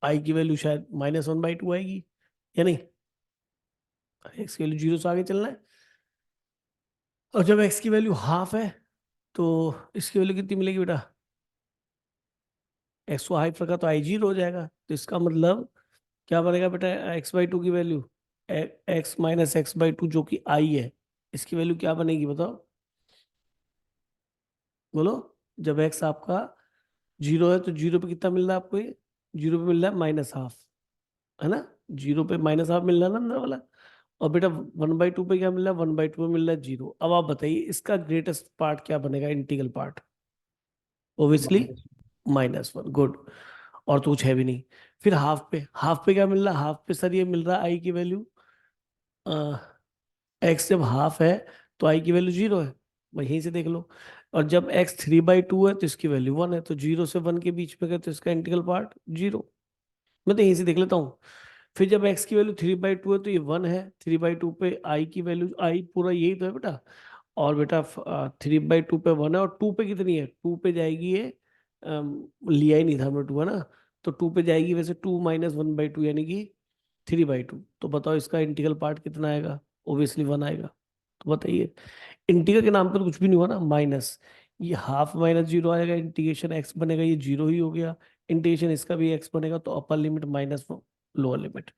i की वैल्यू शायद -1/2 आएगी, या नहीं? x की वैल्यू 0 से आगे चलना है। और जब x की वैल्यू हाफ है तो इसकी वैल्यू कितनी मिलेगी बेटा? x को हाफ रखा तो i 0 हो जाएगा, तो इसका मतलब क्या बनेगा बेटा? x/2 की वैल्यू x - x/2 जो कि i है, इसकी वैल्यू क्या बनेगी बताओ? बोलो। जब x आपका 0 है तो 0 पे कितना मिल रहा है आपको? ये 0 पे मिल रहा है -1/2, है ना? 0 पे -1/2 मिल रहा है ना अंदर वाला। और बेटा 1/2 पे क्या मिल रहा है? 1/2 पे मिल रहा है 0। अब आप बताइए इसका ग्रेटेस्ट पार्ट क्या बनेगा? Integral part obviously -1। गुड। और तो कुछ है भी नहीं। फिर हाफ पे क्या मिल रहा है? हाफ पे सर ये मिल रहा है आई की वैल्यू, एक्स जब हाफ है तो आई की वैल्यू 0 है, वही यहीं से देख लो। और जब एक्स 3/2 है तो इसकी वैल्यू 1 है, तो 0 से 1 के बीच में गए तो इसका इंटीग्रल पार्ट 0। मैं तो यहीं से देख लेता हूँ। फिर जब x की वैल्यू 3/2 है तो ये 1 है, 3/2 पे i की वैल्यू, i पूरा यही तो है बेटा। और बेटा 3/2 पे 1 है, और 2 पे कितनी है? 2 पे जाएगी ये, लिया ही नहीं था हमने 2, है ना? तो 2 पे जाएगी वैसे 2 - 1/2 यानी कि 3/2। तो बताओ इसका इंटीग्रल पार्ट कितना आएगा? ओब्वियसली 1 आएगा। तो बताइए, इंटीग्रल के नाम पर तो कुछ भी नहीं हुआ ना, माइनस। ये हाफ -0 आएगा, इंटीग्रेशन एक्स बनेगा, ये 0 ही हो गया। इंटीग्रेशन इसका भी एक्स बनेगा, तो upper limit minus lower limit,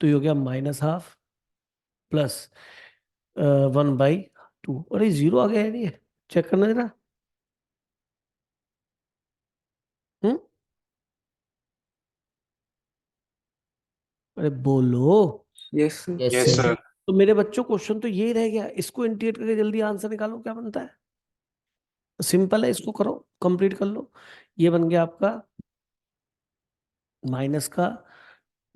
तो ये हो गया -1/2 प्लस 1/2। अरे 0 आ गया है नहीं? चेक करना जरा। हम्म? अरे बोलो। Yes, sir. Yes, yes sir. Sir. तो मेरे बच्चों क्वेश्चन तो यही रह गया, इसको इंटीग्रेट करके जल्दी आंसर निकालो, क्या बनता है? सिंपल है, इसको करो, कंप्लीट कर लो। ये बन गया आपका माइनस का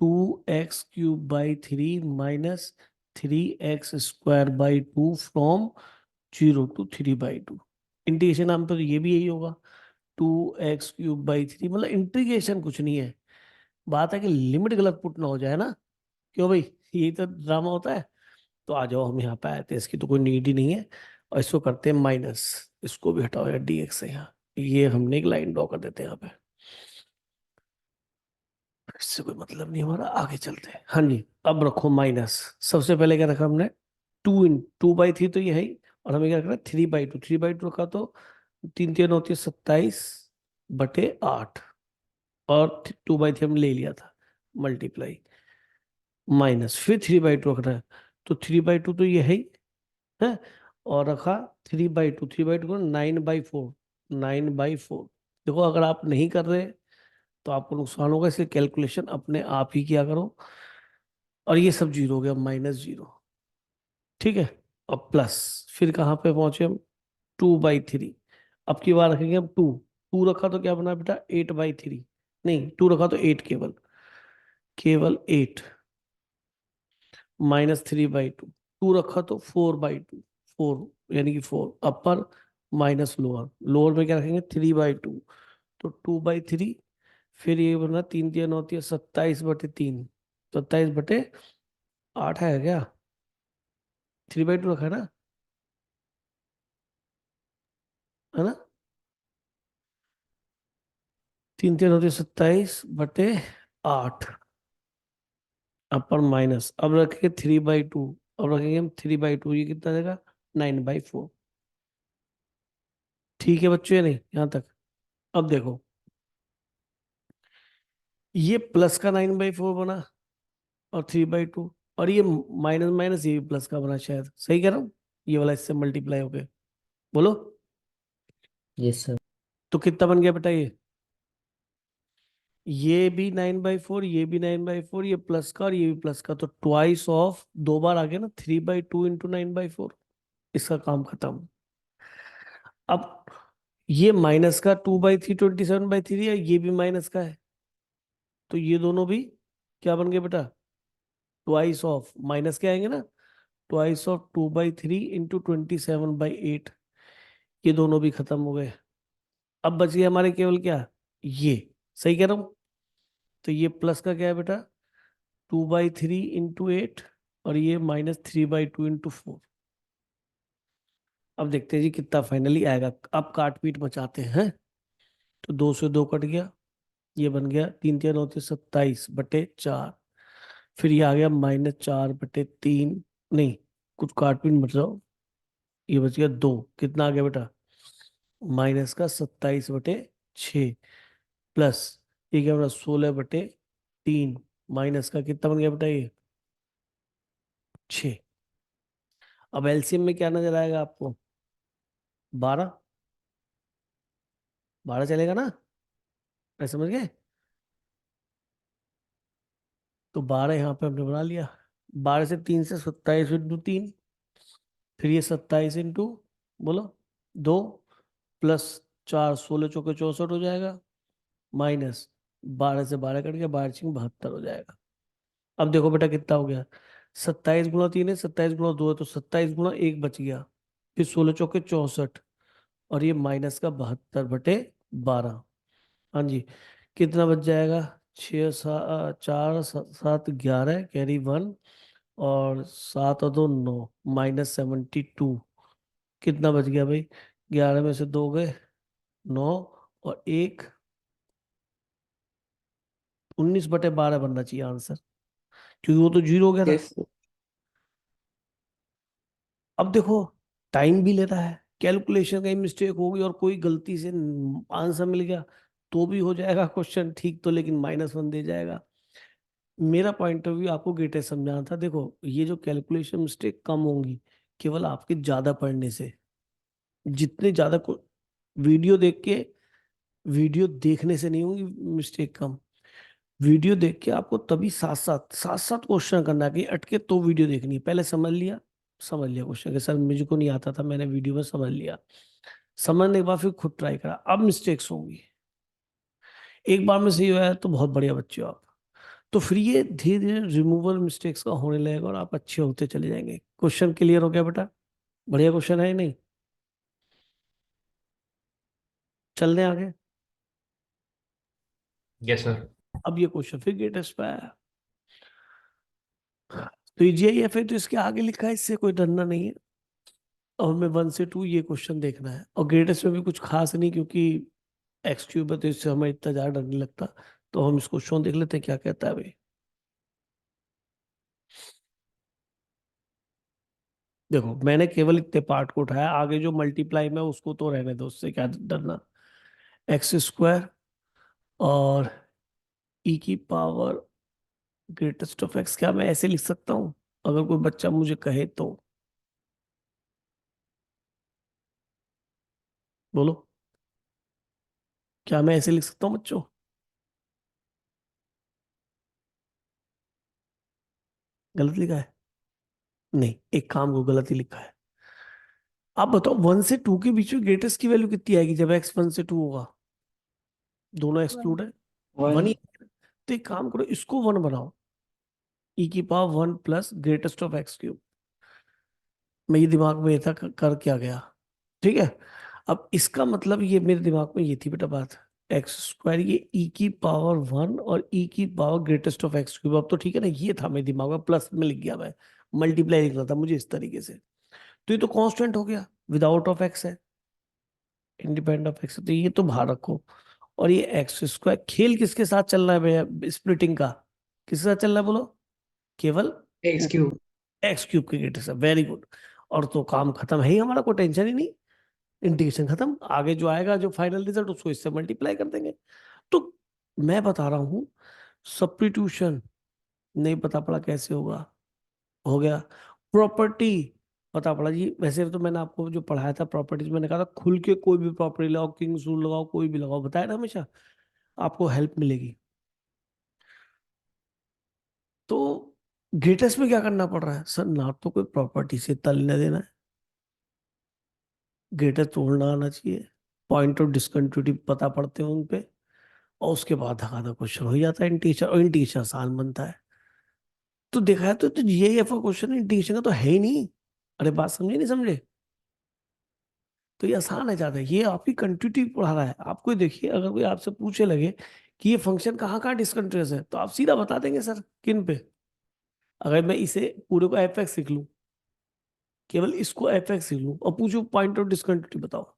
2x³/3 minus 3x²/2 from 0 to 3/2। Integration नाम पर ये भी यही होगा, 2x³/3। मतलब इंटीग्रेशन कुछ नहीं है, बात है कि लिमिट गलत पुट ना हो जाए ना। क्यों भाई, यही तो ड्रामा होता है। तो आ जाओ, हम यहाँ पे आए थे, इसकी तो कोई नीड ही नहीं है। और इसको करते हैं माइनस, इसको भी हटाओ यार dx से यहाँ। ये हमने एक लाइन ड्रॉ कर देते हैं यहाँ पे, इससे कोई मतलब नहीं हमारा, आगे चलते हैं। हाँ जी, अब रखो माइनस। सबसे पहले क्या रखा हमने? 2/3 तो ये है ही, और हमें क्या रखना है? 3/2। 3/2 रखा तो 3×3 होती है 27/8, और 2/3 हमने ले लिया था, मल्टीप्लाई माइनस, फिर 3/2 रखना है, तो 3/2 तो ये है, और रखा 3/2। 3/2 को 9/4, 9/4। देखो अगर आप नहीं कर रहे तो आपको नुकसान होगा, इसलिए कैलकुलेशन अपने आप ही किया करो। और ये सब 0 हो गया, -0। ठीक है? और प्लस, फिर कहाँ पे पहुंचे हम? 2/3। अब की बार रखेंगे हम 2। 2 रखा तो क्या बना बेटा? 8/3। नहीं, 2 रखा तो 8, केवल केवल 8 -3/2। 2 रखा तो 4/2, 4 यानी कि 4 अपर माइनस लोअर। लोअर में क्या रखेंगे? 3/2, तो 2/3। फिर ये बना 3×3 होती है 27/3, 27/8 है क्या? 3/2 रखा है ना, है ना? 3×3 होती है 27/8 अपर माइनस। अब रखेंगे 3/2, अब रखेंगे हम 3/2, ये कितना देगा? 9/4। ठीक है बच्चों या नहीं यहां तक? अब देखो, ये प्लस का 9/4 बना और 3/2, और ये माइनस माइनस ये भी प्लस का बना, शायद सही कह रहा हूँ, ये वाला इससे मल्टीप्लाई हो गया। बोलो, यस सर। तो कितना बन गया बेटा? ये भी 9/4, ये भी 9/4, ये प्लस का और ये भी प्लस का, तो ट्वाइस ऑफ, दो बार आ गया ना, 3/2 इंटू 9/4। इसका काम खत्म। अब ये माइनस का 2/3 27/3 है, ये भी माइनस का है, तो ये दोनों भी क्या बन गए बेटा? ट्वाइस ऑफ, माइनस के आएंगे ना, ट्वाइस ऑफ 2/3 इंटू 27/8। ये दोनों भी खत्म हो गए। अब बच गए हमारे केवल क्या, ये, सही कह रहा हूं? तो ये प्लस का क्या है बेटा? 2/3 इंटू 8, और ये -3/2 इंटू 4। अब देखते हैं जी कितना फाइनली आएगा। अब काट पीट मचाते हैं। तो 2 से 2 कट गया, ये बन गया 3 3 9 27/4। फिर ये आ गया -4/3, नहीं, कुछ काट पीट मच जाओ, ये बच गया 2। कितना आ गया बेटा? माइनस का 27/6 प्लस ये क्या बना? 16/3 माइनस का कितना बन गया बेटा? ये 6। अब एलसीएम में क्या नजर आएगा आपको? 12। 12 चलेगा ना? मैं समझ गए? तो 12 यहाँ पे हमने बना लिया। 12 से 3 से 27 इंटू 3, फिर ये 27 इंटू, बोलो, 2 प्लस 4, 16 चौके 64 हो जाएगा, माइनस 12 से 12 कट गया, 12×6 72 हो जाएगा। अब देखो बेटा कितना हो गया? 27 × 3 है, 27 × 2 है, तो 27 × 1 बच गया, फिर 16 चौके 64, और ये माइनस का 72/12। हाँ जी, कितना बच जाएगा? 6 4 7 11 कैरी 1, और 7 और 2 9, -72। कितना बच गया भाई? 11 में से 2 गए, 9, और 1, 19/12 बनना चाहिए आंसर, क्योंकि वो तो 0 हो गया था। Yes, sir. अब देखो, टाइम भी लेता है, कैलकुलेशन का ही मिस्टेक होगी और कोई गलती से आंसर मिल गया तो भी हो जाएगा क्वेश्चन ठीक तो, लेकिन -1 दे जाएगा। मेरा पॉइंट ऑफ व्यू आपको ग्रेटेस्ट समझाना था। देखो, ये जो कैलकुलेशन मिस्टेक कम होंगी केवल आपके ज्यादा पढ़ने से। जितने ज्यादा को वीडियो देख के, वीडियो देखने से नहीं होंगी मिस्टेक कम। वीडियो देख के आपको तभी साथ साथ क्वेश्चन करना है, कि अटके तो वीडियो देखनी है। पहले समझ लिया क्वेश्चन कि सर मुझको नहीं आता था, मैंने वीडियो में समझ लिया, समझने के बाद फिर खुद ट्राई करा, अब मिस्टेक्स होंगी। एक बार में सही हुआ है तो बहुत बढ़िया बच्चे हो आप। तो फिर ये धीरे धीरे रिमूवल मिस्टेक्स का होने लगेगा और आप अच्छे होते चले जाएंगे। क्वेश्चन क्लियर हो गया बेटा? बढ़िया क्वेश्चन है नहीं? चल दें आगे। Yes, sir. अब ये क्वेश्चन फिर ग्रेटेस्ट पे आया, तो ये जीआईएफ है, तो इसके आगे लिखा है, इससे कोई डरना नहीं है। और हमें 1 से 2 ये क्वेश्चन देखना है, और ग्रेटेस्ट में भी कुछ खास नहीं, क्योंकि एक्स क्यूब है तो इससे हमें इतना ज्यादा डर नहीं लगता। तो हम इस क्वेश्चन देख लेते हैं क्या कहता है भाई। देखो, मैंने केवल इतने पार्ट को उठाया, आगे जो मल्टीप्लाई में उसको तो रहने दो, उससे क्या डरना। x² और e⁻, ग्रेटेस्ट ऑफ x, क्या मैं ऐसे लिख सकता हूँ? अगर कोई बच्चा मुझे कहे तो बोलो, क्या मैं ऐसे लिख सकता हूँ बच्चों? गलत लिखा है? नहीं, एक काम को गलत ही लिखा है। आप बताओ, 1 से 2 के बीच में ग्रेटेस्ट की वैल्यू कितनी आएगी जब x 1 से 2 होगा? दोनों एक्सक्लूड है, 1 ही। तो एक काम करो, इसको 1 बनाओ, e⁻, 1 plus greatest of x³। मेरे दिमाग में ये था, कर क्या गया, ठीक है। अब इसका मतलब, ये मेरे दिमाग में ये थी बेटा बात, x², ये e⁻1 और e⁻, ग्रेटेस्ट ऑफ x³। अब तो ठीक है ना, ये था मेरे दिमाग में, प्लस में लिख गया मैं, मल्टीप्लाई लिख रहा था मुझे इस तरीके से। तो ये तो कांस्टेंट हो गया, विदाउट ऑफ x है, इंडिपेंडेंट ऑफ x, तो ये तो बाहर रखो। और ये x², खेल किसके साथ चल रहा है भैया स्प्लिटिंग का? किसके साथ चल रहा है बोलो? केवल X cube. x³ के ग्रेटेस्ट, वेरी गुड। और तो काम खत्म है ही हमारा, कोई टेंशन ही नहीं। इंटीग्रेशन खत्म, आगे जो आएगा जो फाइनल रिजल्ट उसको इससे मल्टीप्लाई कर देंगे। तो मैं बता रहा हूं सब्स्टिट्यूशन नहीं पता पड़ा कैसे होगा, हो गया। प्रॉपर्टी पता पड़ा जी, वैसे तो मैंने आपको जो पढ़ाया था प्रॉपर्टीज, मैंने कहा था खुल के कोई भी प्रॉपर्टी लगाओ, किंग्स रूल लगाओ, कोई भी लगाओ, बताया ना, हमेशा आपको हेल्प मिलेगी। तो ग्रेटेस्ट में क्या करना पड़ रहा है सर, ना तो कोई प्रॉपर्टी से इतना लेना देना है, ग्रेटेस्ट तोड़ना आना चाहिए, पॉइंट ऑफ डिसकंटिन्यूटी पता पड़ते हैं उन पे, और उसके बाद धक्का क्वेश्चन हो जाता है इंटीग्रेशन, और इंटीग्रेशन आसान बनता है। तो देखा है तो जीआईएफ का क्वेश्चन इंटीग्रेशन का तो है ही नहीं। अरे बात समझे नहीं समझे? तो ये आसान है ज्यादा, ये आपकी कंटिन्यूटी पढ़ा रहा है आपको। देखिए अगर कोई आपसे पूछे लगे कि ये फंक्शन कहाँ कहाँ डिसकंटिन्यूअस है, तो आप सीधा बता देंगे सर किन पे। अगर मैं इसे पूरे को एफ एक्स लिख लूं, केवल इसको एफ एक्स लिख लूं, और पूछूं पॉइंट ऑफ डिसकंटिन्यूटी बताओ,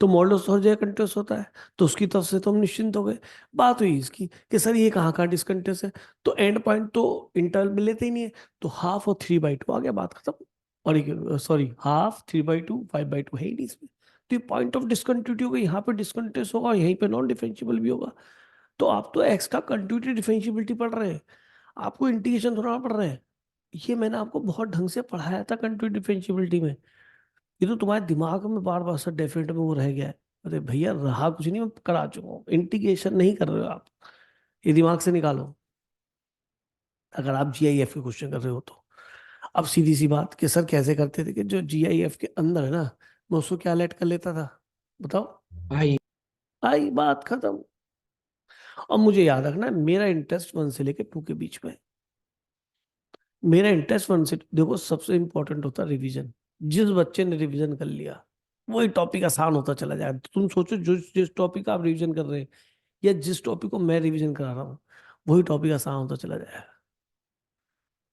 तो मॉडुलस हर जगह कंटिन्यूअस होता है, तो उसकी तरफ से तो हम निश्चिंत हो गए। बात हुई इसकी कि सर ये कहाँ कहाँ डिसकंटिन्यूअस है, तो एंड पॉइंट तो इंटरवल में लेते ही नहीं है, तो हाफ और 3/2 आ गया, बात खत्म। और सॉरी, हाफ 3/2 5/2 है ही नहीं इसमें, तो ये पॉइंट ऑफ डिसकंटिन्यूटी होगा, यहाँ पे डिसकंटिन्यूअस होगा, यहीं पे नॉन डिफरेंशिएबल भी होगा। तो आप तो एक्स का कंटिन्यूटी डिफरेंशिएबिलिटी पढ़ रहे हैं, आपको इंटीग्रेशन थोड़ा पढ़ रहे हैं। ये मैंने आपको बहुत ढंग से पढ़ाया था कंटिन्यूटी डिफरेंशिएबिलिटी में, ये तो तुम्हारे दिमाग में बार बार सर डेफिनेट में वो रह गया है। अरे भैया रहा कुछ नहीं, मैं करा चुका हूँ, इंटीग्रेशन नहीं कर रहे हो आप, ये दिमाग से निकालो अगर आप जीआईएफ के क्वेश्चन कर रहे हो तो। अब सीधी सी बात कि सर कैसे करते थे, कि जो जीआईएफ के अंदर है ना, मैं उसको क्या लेट कर लेता था, बताओ? आई आई, बात खत्म। अब मुझे याद रखना है, मेरा इंटरेस्ट 1 से लेके 2 के बीच में, मेरा इंटरेस्ट 1 से, देखो सबसे इंपॉर्टेंट होता है रिवीजन। जिस बच्चे ने रिवीजन कर लिया वही टॉपिक आसान होता चला जाएगा। तो तुम सोचो जो जिस टॉपिक का आप रिवीजन कर रहे हैं, या जिस टॉपिक को मैं रिवीजन करा रहा हूँ, वही टॉपिक आसान होता चला जाएगा।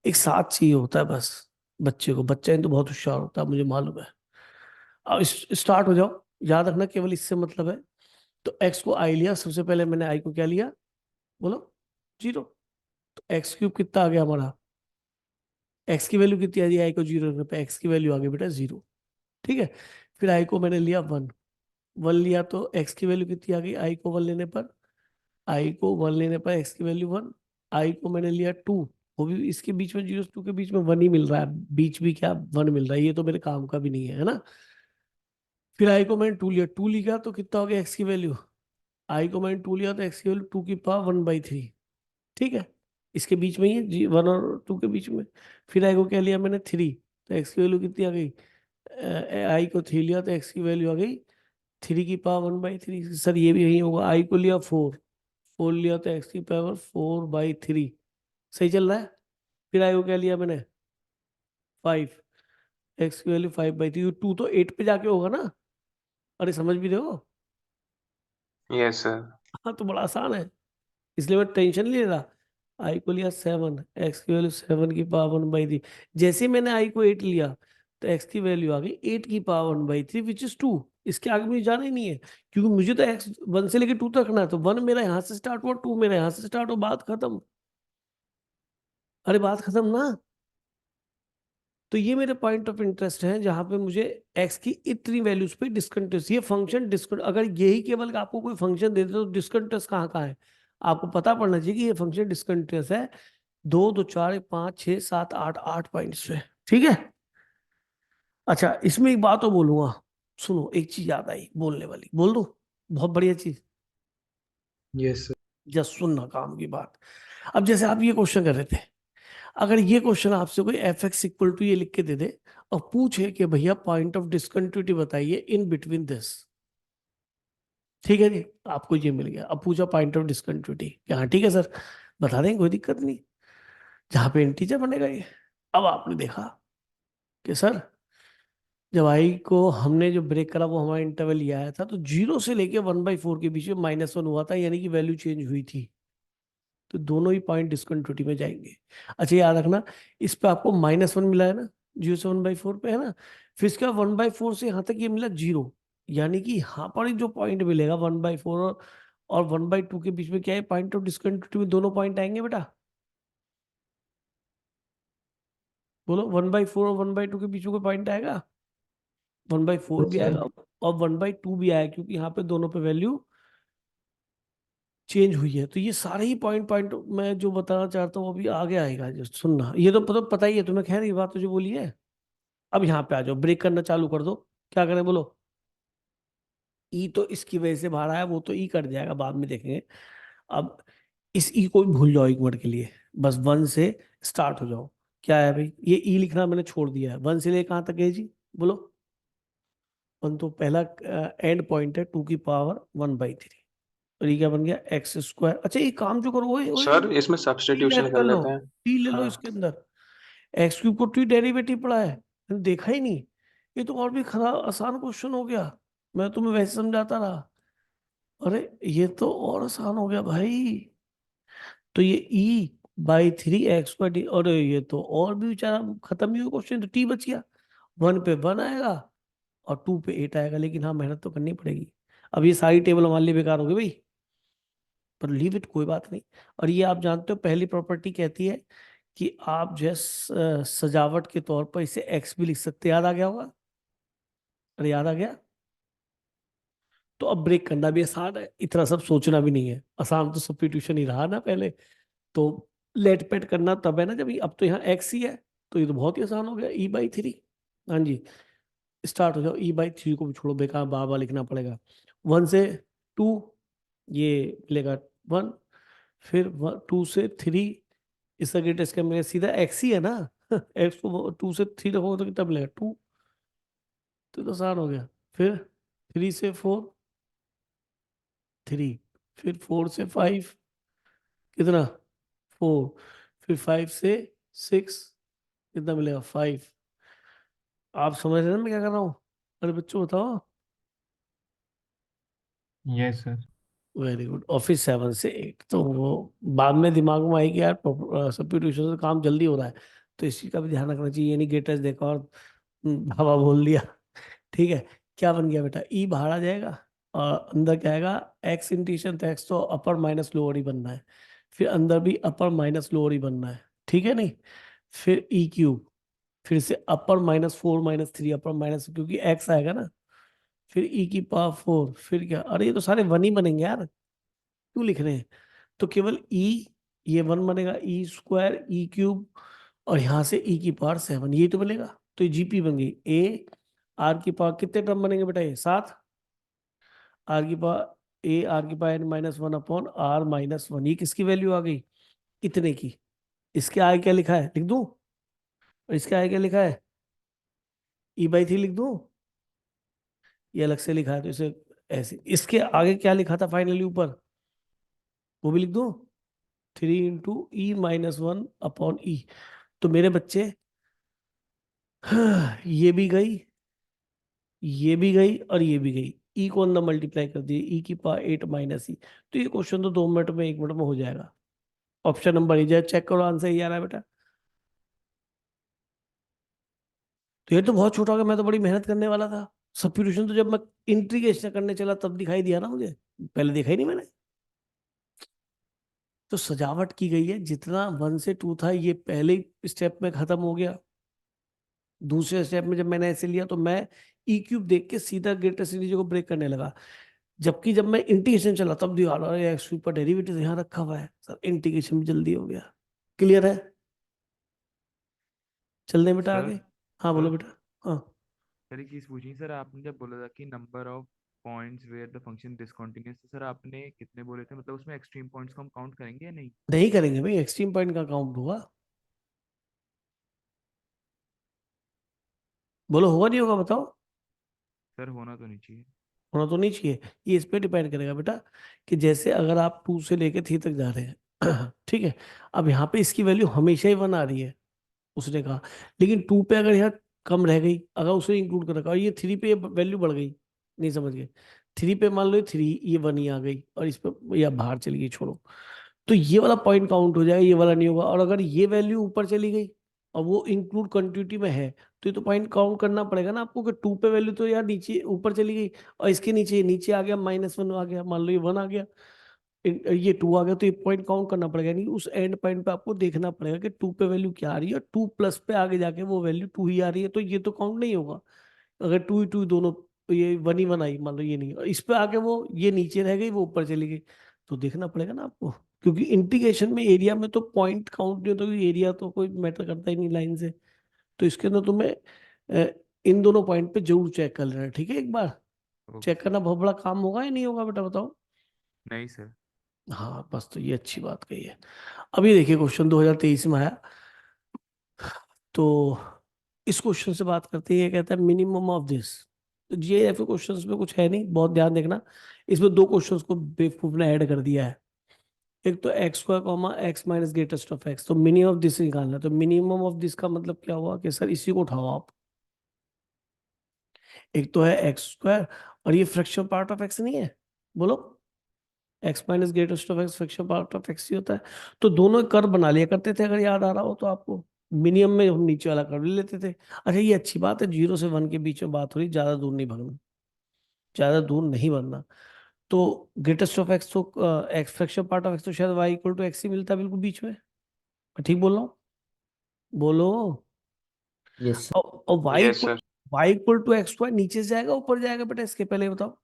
एक साथ चाहिए होता है बस बच्चे को, बच्चा तो बहुत होशियार होता है मुझे मालूम है। अब स्टार्ट हो जाओ, याद रखना केवल इससे मतलब है। तो एक्स को आई लिया, सबसे पहले मैंने आई को क्या लिया, बोलो? 0। तो एक्स क्यूब कितना आ गया हमारा, एक्स की वैल्यू कितनी आ रही है, आई को 0 रखने पे एक्स की वैल्यू आ गई बेटा 0। ठीक है, फिर आई को मैंने लिया 1, 1 लिया तो एक्स की वैल्यू कितनी आ गई, आई को 1 लेने पर, आई को 1 लेने पर एक्स की वैल्यू 1। आई को मैंने लिया 2, वो भी इसके बीच में 0 से 2 के बीच में 1 ही मिल रहा है, बीच भी क्या 1 मिल रहा है, ये तो मेरे काम का भी नहीं है ना। फिर आई को मैंने 2 लिया, 2 लिया तो कितना हो गया एक्स की वैल्यू, आई को मैंने 2 लिया तो एक्स की वैल्यू 2 की पावर 1/3। ठीक है, इसके बीच में ही है जी, 1 और 2 के बीच में। फिर आई को क्या लिया मैंने 3, तो एक्स की वैल्यू कितनी आ गई, आई को 3 लिया तो एक्स की वैल्यू आ गई 3 की पावर 1/3। सर ये भी यही होगा, आई को लिया 4, 4 लिया तो एक्स की पावर 4/3। सही चल रहा है। फिर आई को क्या लिया मैंने 5, एक्स की वैल्यू 5/3, 2 तो 8 पे जाके होगा ना। अरे समझ भी रहे हो? Yes sir. हाँ तो बड़ा आसान है, इसलिए मैं टेंशन नहीं ले रहा। आई को लिया 7, एक्स की वैल्यू 7 की पावर 1/3। जैसे ही मैंने आई को 8 लिया तो एक्स की वैल्यू आ गई 8 की पावर 1/3 विच इज 2। इसके आगे मुझे जाना ही नहीं है, क्योंकि मुझे तो एक्स 1 से लेके 2 तक रखना है, तो 1 मेरा यहाँ से स्टार्ट हुआ, 2 मेरा यहाँ से स्टार्ट हुआ, बात खत्म। अरे बात खत्म ना। तो ये मेरे पॉइंट ऑफ इंटरेस्ट है, जहां पे मुझे एक्स की इतनी वैल्यूज पे डिस्कंटिन्यूस, ये फंक्शन डिस्कंट, अगर यही केवल आपको कोई फंक्शन दे दे तो डिस्कंटिन्यूस कहाँ कहाँ है, आपको पता पड़ना चाहिए कि ये फंक्शन डिस्कंटिन्यूस है 2 2 4 5 6 7 8 8 पॉइंट्स पे। ठीक है, अच्छा इसमें एक बात और बोलूंगा, सुनो एक चीज याद आई बोलने वाली, बोल दो, बहुत बढ़िया चीज, यस सर। जस्ट सुनना काम की बात। अब जैसे आप ये क्वेश्चन कर रहे थे, अगर ये क्वेश्चन आपसे कोई एफ एक्स इक्वल टू ये लिख के दे दे और पूछे कि भैया पॉइंट ऑफ डिसकंटिन्यूटी बताइए इन बिटवीन दिस, ठीक है जी, आपको ये मिल गया। अब पूछा पॉइंट ऑफ डिसकंटिन्यूटी, क्या हाँ ठीक है सर बता देंगे, कोई दिक्कत नहीं, जहां पे इंटीजर बनेगा ये। अब आपने देखा कि सर जब आई को हमने जो ब्रेक करा वो हमारा इंटरवल ये आया था, तो 0 से लेके 1/4 के बीच में -1 हुआ था, यानी कि वैल्यू चेंज हुई थी, तो दोनों ही पॉइंट डिसकंटिन्यूटी में जाएंगे। अच्छा याद रखना, इस पे आपको -1 मिला है ना, 0 से 1/4 पे है ना, फिर इसका 1/4 से यहाँ तक ये मिला 0, यानी कि यहाँ पर ही जो पॉइंट मिलेगा 1/4 और 1/2 के बीच में क्या है, पॉइंट ऑफ डिसकंटिन्यूटी में दोनों पॉइंट आएंगे बेटा, बोलो 1/4 और 1/2 के बीच में कोई पॉइंट आएगा, 1/4 भी Yes, sir. आएगा और 1/2 भी आएगा, क्योंकि यहाँ पे दोनों पे वैल्यू चेंज हुई है। तो ये सारे ही पॉइंट पॉइंट मैं जो बताना चाहता हूँ अभी आगे आएगा, जो सुनना, ये तो पता ही है तुम्हें, खैर ये बात तो जो बोली है। अब यहाँ पे आ जाओ, ब्रेक करना चालू कर दो। क्या करें बोलो? ई तो इसकी वजह से बाहर आया, वो तो ई कट जाएगा, बाद में देखेंगे। अब इस ई को भी भूल जाओ एक मिनट के लिए, बस 1 से स्टार्ट हो जाओ। क्या है भाई, ये ई लिखना मैंने छोड़ दिया है। 1 से ले कहाँ तक है जी बोलो? 1 तो पहला एंड पॉइंट है, 2⁻1/3। और ये क्या बन गया? x²। अच्छा ये काम जो करो, ओए ओए सर इसमें टी सब्स्टिट्यूशन लेट कर कर लो, लेते हैं। टी ले लो हाँ इसके अंदर। x³ को टी डेरिवेटिव पड़ा है, मैंने देखा ही नहीं। ये तो और भी खराब आसान क्वेश्चन हो गया, मैं तुम्हें वैसे समझाता रहा। अरे ये तो और आसान हो गया भाई। तो ये e/3x², और ये तो और भी बेचारा खत्म ही हुआ क्वेश्चन, तो टी बच गया। 1 पे 1 आएगा और 2 पे 8 आएगा, लेकिन हाँ मेहनत तो करनी पड़ेगी। अब ये सारी टेबल हमारे लिए बेकार हो गई भाई, पर लीव इट, कोई बात नहीं। और ये आप जानते हो, पहली प्रॉपर्टी कहती है कि आप जो है सजावट के तौर पर इसे एक्स भी लिख सकते, याद आ गया होगा? अरे याद आ गया? तो अब ब्रेक करना भी आसान है, इतना सब सोचना भी नहीं है। आसान तो सब्स्टिट्यूशन ही रहा ना पहले। तो लेट पेट करना तब है ना जब अब तो यहाँ एक्स ही है, तो ये तो बहुत ही आसान हो गया, e/3। हाँ जी, स्टार्ट हो जाओ। e/3 को भी छोड़ो, बेकार बार बार लिखना पड़ेगा। 1 से 2 ये मिलेगा 1, फिर 2 से 3, इसका ग्रेटेस्ट क्या मिलेगा? सीधा एक्स ही है ना एक्स को 2 से 3 रखोगे तो कितना मिलेगा? 2। तो आसान हो गया। फिर 3 से 4 3, फिर 4 से 5 कितना? 4, फिर 5 से 6 कितना मिलेगा? 5। आप समझ रहे हैं ना मैं क्या कर रहा हूँ? अरे बच्चों बताओ। Yes, sir. Very good. और फिर 7 से 8, तो वो बाद में दिमाग में आएगी यार, सब्स्टिट्यूशन से काम जल्दी हो रहा है, तो इस चीज का भी ध्यान रखना चाहिए। ये नहीं ग्रेटेस्ट देखा और हवा बोल दिया। ठीक है, क्या बन गया बेटा? ई बाहर आ जाएगा और अंदर क्या आएगा? एक्स इंटीशन, तो एक्स तो अपर माइनस लोअर ही बनना है, फिर अंदर भी अपर माइनस लोअर ही बनना है, ठीक है नहीं? फिर e³, फिर से अपर -4 - 3 अपर माइनस, क्योंकि एक्स आएगा ना। फिर e⁴, फिर क्या? अरे ये तो सारे 1 ही बनेंगे यार, क्यों लिख रहे हैं? तो केवल ई, ये 1 बनेगा, e² e³, और यहाँ से e⁻7 ये तो बनेगा। तो ये जीपी बन गई। ए आर की पावर कितने टर्म बनेंगे बेटा? ये 7। आर की पावर ए आर की पावर n-1/r-1, ये किसकी वैल्यू आ गई? इतने की। इसके आगे क्या लिखा है लिख दूं? और इसके आगे क्या लिखा है? e/3 लिख दूं? ये अलग से लिखा है तो इसे ऐसे। इसके आगे क्या लिखा था फाइनली ऊपर, वो भी लिख दूं? 3 × e−1/e। तो मेरे बच्चे ये भी गई, ये भी गई और ये भी गई। ई को अंदर मल्टीप्लाई कर दिए, e⁸ तो ये क्वेश्चन तो 2 मिनट में 1 मिनट में हो जाएगा। ऑप्शन नंबर ई जाए, चेक करो आंसर ये आ रहा है बेटा। तो ये तो बहुत छोटा हो गया, मैं तो बड़ी मेहनत करने वाला था। सब्स्टिट्यूशन तो जब मैं इंटीग्रेशन करने चला तब दिखाई दिया ना मुझे, पहले देखा ही नहीं मैंने। तो सजावट की गई है, जितना 1 से 2 था ये पहले स्टेप में खत्म हो गया। दूसरे स्टेप में जब मैंने ऐसे लिया तो मैं e³ देख के सीधा ग्रेटेस्ट इंटीजर को ब्रेक करने लगा, जबकि जब मैं इंटीग्रेशन चला तब ध्यान आ रहा एक्स³ पर डेरिवेटिव यहाँ रखा हुआ है सर, इंटीग्रेशन भी जल्दी हो गया। क्लियर है? चल दें बेटा आगे? सर हाँ बोलो सर बेटा। हाँ सर एक चीज़ पूछी सर, आपने जब बोला था कि number of points where the function discontinuous, तो सर आपने कितने बोले थे? मतलब उसमें एक्सट्रीम पॉइंट्स को हम काउंट करेंगे या नहीं? नहीं करेंगे भाई, एक्सट्रीम पॉइंट का काउंट होगा। बोलो होगा नहीं होगा बताओ? सर होना तो नहीं चाहिए। होना तो नहीं चाहिए। ये इस पे डिपेंड करेगा बेटा, कि जैसे अगर आप 2 से लेके 3 तक जा रहे हैं ठीक है, अब यहाँ पे इसकी वैल्यू हमेशा ही 1 आ रही है उसने कहा, लेकिन 2 पे अगर यहाँ कम रह गई, अगर उसे इंक्लूड कर रखा और ये 3 पे वैल्यू बढ़ गई, नहीं समझ गए? 3 पे मान लो 3, ये 1 ही आ गई और इस पे या बाहर चली गई, छोड़ो, तो ये वाला पॉइंट काउंट हो जाएगा, ये वाला नहीं होगा। और अगर ये वैल्यू ऊपर चली गई और वो इंक्लूड कंटिन्यूटी में है, तो ये तो पॉइंट काउंट करना पड़ेगा ना आपको, कि 2 पे वैल्यू तो यार नीचे ऊपर चली गई और इसके नीचे नीचे आ गया, -1 आ गया, मान लो ये 1 आ गया, ये 2 आ गया, तो ये पॉइंट काउंट करना पड़ेगा। यानी उस एंड पॉइंट पे आपको देखना पड़ेगा कि 2 पे वैल्यू क्या आ रही है, 2 प्लस पे आगे जाके वो वैल्यू 2 ही आ रही है, तो ये तो काउंट नहीं होगा। अगर टू टू दोनों, ये वन ही वन आई, मान लो ये नहीं, और इस पे आके वो ये नीचे रह गई, वो ऊपर चली गई, तो देखना पड़ेगा ना आपको, क्योंकि इंटीग्रेशन में एरिया में तो पॉइंट काउंट नहीं होता, एरिया तो कोई मैटर करता ही नहीं लाइन से। तो इसके अंदर तुम्हें इन दोनों पॉइंट पे जरूर चेक कर लेना, ठीक है, एक बार ओके चेक करना बहुत बड़ा काम होगा या नहीं होगा बेटा, बताओ। नहीं सर। हाँ बस, तो ये अच्छी बात कही है। अभी देखिए क्वेश्चन 2023 में आया, तो इस क्वेश्चन से बात करते हैं, ये कहता है मिनिमम ऑफ दिस। तो जीआईएफ क्वेश्चन में कुछ है नहीं, बहुत ध्यान देखना, इसमें दो क्वेश्चंस को बेवकूफ ने ऐड कर दिया है। एक तो x square comma x minus greatest of x, तो मिनिमम ऑफ दिस निकालना है। तो मिनिमम ऑफ दिस का मतलब क्या हुआ कि सर इसी को उठाओ आप, एक तो है एक्स स्क्वायर, और ये फ्रैक्शन पार्ट ऑफ एक्स नहीं है, बोलो, X minus greatest of X fraction part of X ही होता है। तो दोनों कर्व बना लिया करते थे, अगर याद आ रहा हो तो आपको, मिनिमम में हम नीचे वाला कर्व ले लेते थे। अच्छा ये अच्छी बात है, 0 से 1 के बीच में बात हो रही, ज्यादा दूर नहीं भागना, ज्यादा दूर नहीं बनना। तो ग्रेटेस्ट ऑफ एक्स तो x fraction part of x तो शायद वाई इक्वल टू एक्स ही मिलता है बिल्कुल बीच में, मैं ठीक बोल रहा हूँ, बोलो। yes sir, और Yes, sir. Y equal to x square नीचे से जाएगा ऊपर जाएगा बेटा, इसके पहले बताओ।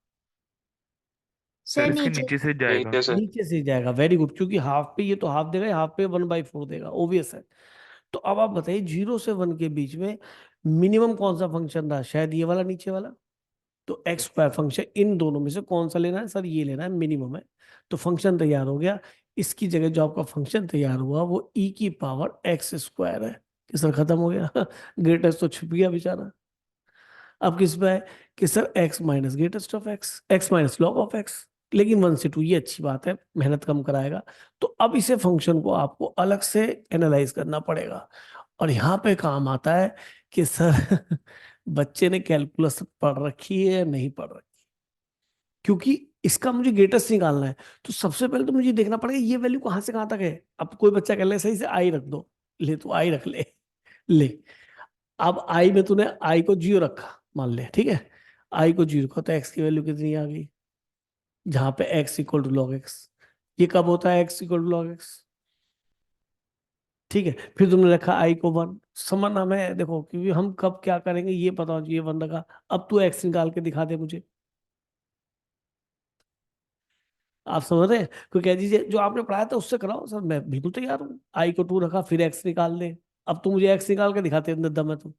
सर सर इसके नीचे। नीचे से जाएगा। नीचे से. नीचे से जाएगा, वेरी गुड, क्योंकि हाफ पे ये तो हाफ देगा, हाफ पे 1/4 देगा, ओबियस है। तो अब आप बताइए 0 से 1 के बीच में मिनिमम कौन सा फंक्शन था, शायद ये वाला नीचे वाला। तो एक्स स्क्वायर फंक्शन इन दोनों में से कौन सा लेना है सर, ये लेना है, मिनिमम है। तो फंक्शन तैयार हो गया, इसकी जगह जो आपका फंक्शन तैयार हुआ वो ई की पावर एक्स स्क्वायर है, कि सर खत्म हो गया ग्रेटेस्ट तो छुप गया बेचारा। अब किस पे है कि sir x minus greatest of x, x minus log of x, लेकिन 1 से 2, ये अच्छी बात है, मेहनत कम कराएगा। तो अब इसे फंक्शन को आपको अलग से एनालाइज करना पड़ेगा, और यहाँ पे काम आता है कि सर बच्चे ने कैलकुलस पढ़ रखी है या नहीं पढ़ रखी, क्योंकि इसका मुझे ग्रेटेस्ट निकालना है। तो सबसे पहले तो मुझे देखना पड़ेगा ये वैल्यू कहाँ से कहाँ तक है। अब कोई बच्चा कह ले सही से आई रख दो, ले तू आई रख ले, ले। अब आई में तूने आई को 0 रखा, मान ले, ठीक है, आई को 0 रखा, तो एक्स की वैल्यू कितनी आ गई, जहां पे x equal to log x. ये कब होता है x equal to log x, ठीक है। फिर तुमने रखा आई को 1, समझना में देखो, क्योंकि हम कब क्या करेंगे ये पता होना चाहिए, 1 रखा। अब तू एक्स निकाल के दिखा दे मुझे, आप समझ रहे हैं, कोई कह दीजिए जो आपने पढ़ाया था उससे कराओ सर, मैं बिल्कुल तैयार हूँ। आई को 2 रखा, फिर एक्स निकाल दे। अब तू मुझे एक्स निकाल के दिखाते अंदर दम है तू।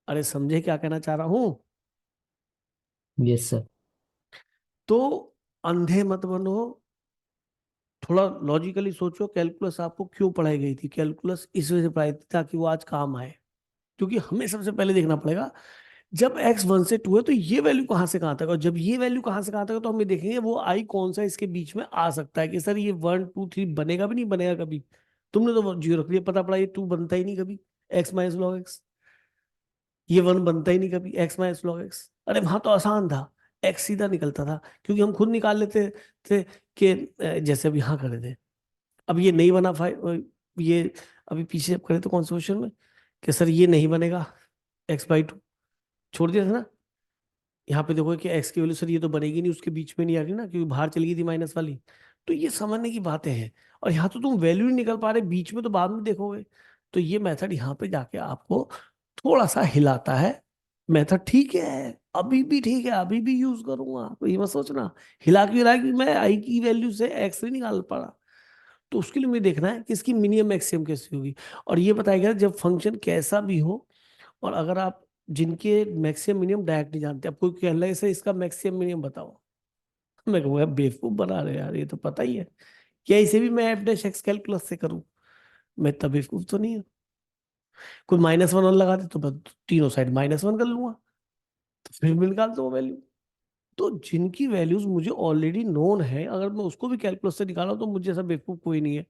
अरे समझे क्या कहना चाह रहा हूँ। yes sir, तो अंधे मत बनो, थोड़ा लॉजिकली सोचो, कैलकुलस आपको क्यों पढ़ाई गई थी, कैलकुलस इस वजह से पढ़ाई थी ताकि वो आज काम आए। क्योंकि हमें सबसे पहले देखना पड़ेगा, जब x 1 से 2 है तो ये वैल्यू कहाँ से कहाँ तक है, और जब ये वैल्यू कहाँ से कहाँ तक है तो हम ये देखेंगे वो आई कौन सा इसके बीच में आ सकता है, कि सर ये 1 2 3 बनेगा भी नहीं बनेगा कभी। तुमने तो 0 रख लिया, पता पड़ा ये 2 बनता ही नहीं कभी, एक्स माइनस लॉग एक्स, ये 1 बनता ही नहीं कभी, एक्स माइनस लॉग एक्स। अरे वहां तो आसान था, एक्स सीधा निकलता था, क्योंकि हम खुद निकाल लेते थे कि जैसे अभी यहाँ करे थे। अब ये नहीं बना ये अभी पीछे करे तो कौन से क्वेश्चन में, कि सर ये नहीं बनेगा, x/2 छोड़ दिया था ना। यहाँ पे देखो कि x की वैल्यू सर ये तो बनेगी नहीं, उसके बीच में नहीं आ रही ना, क्योंकि बाहर चली गई थी माइनस वाली। तो ये समझने की बातें हैं, और यहाँ तो तुम वैल्यू नहीं निकल पा रहे, बीच में तो बाद में देखोगे। तो ये मेथड यहाँ पे जाके आपको थोड़ा सा हिलाता है। मेथड ठीक है, अभी भी ठीक है, अभी भी यूज करूंगा, तो ये मत सोचना हिला के हिला के मैं आई की वैल्यू से एक्स नहीं निकाल पा रहा। तो उसके लिए मुझे देखना है कि इसकी मिनिमम मैक्सिमम कैसी होगी, और ये बताएगा जब फंक्शन कैसा भी हो, और अगर आप जिनके मैक्सिमम मिनिमम डायरेक्ट नहीं जानते, अब कोई कह रहा है सर इसका मैक्सिमम मिनिमम बताओ, मैं कहूँगा बेवकूफ बना रहे यार, ये तो पता ही है, क्या इसे भी मैं एफ डैश एक्स कैलकुलस से करूँ, मैं इतना बेवकूफ तो नहीं हूँ। कोई -1 लगा दे तो मैं तीनों साइड -1 कर लूंगा, तो फिर मैं निकालता हूँ वैल्यू। तो जिनकी वैल्यूज मुझे ऑलरेडी नोन है, अगर मैं उसको भी कैलकुलस से निकाला तो मुझे ऐसा बेवकूफ कोई नहीं है।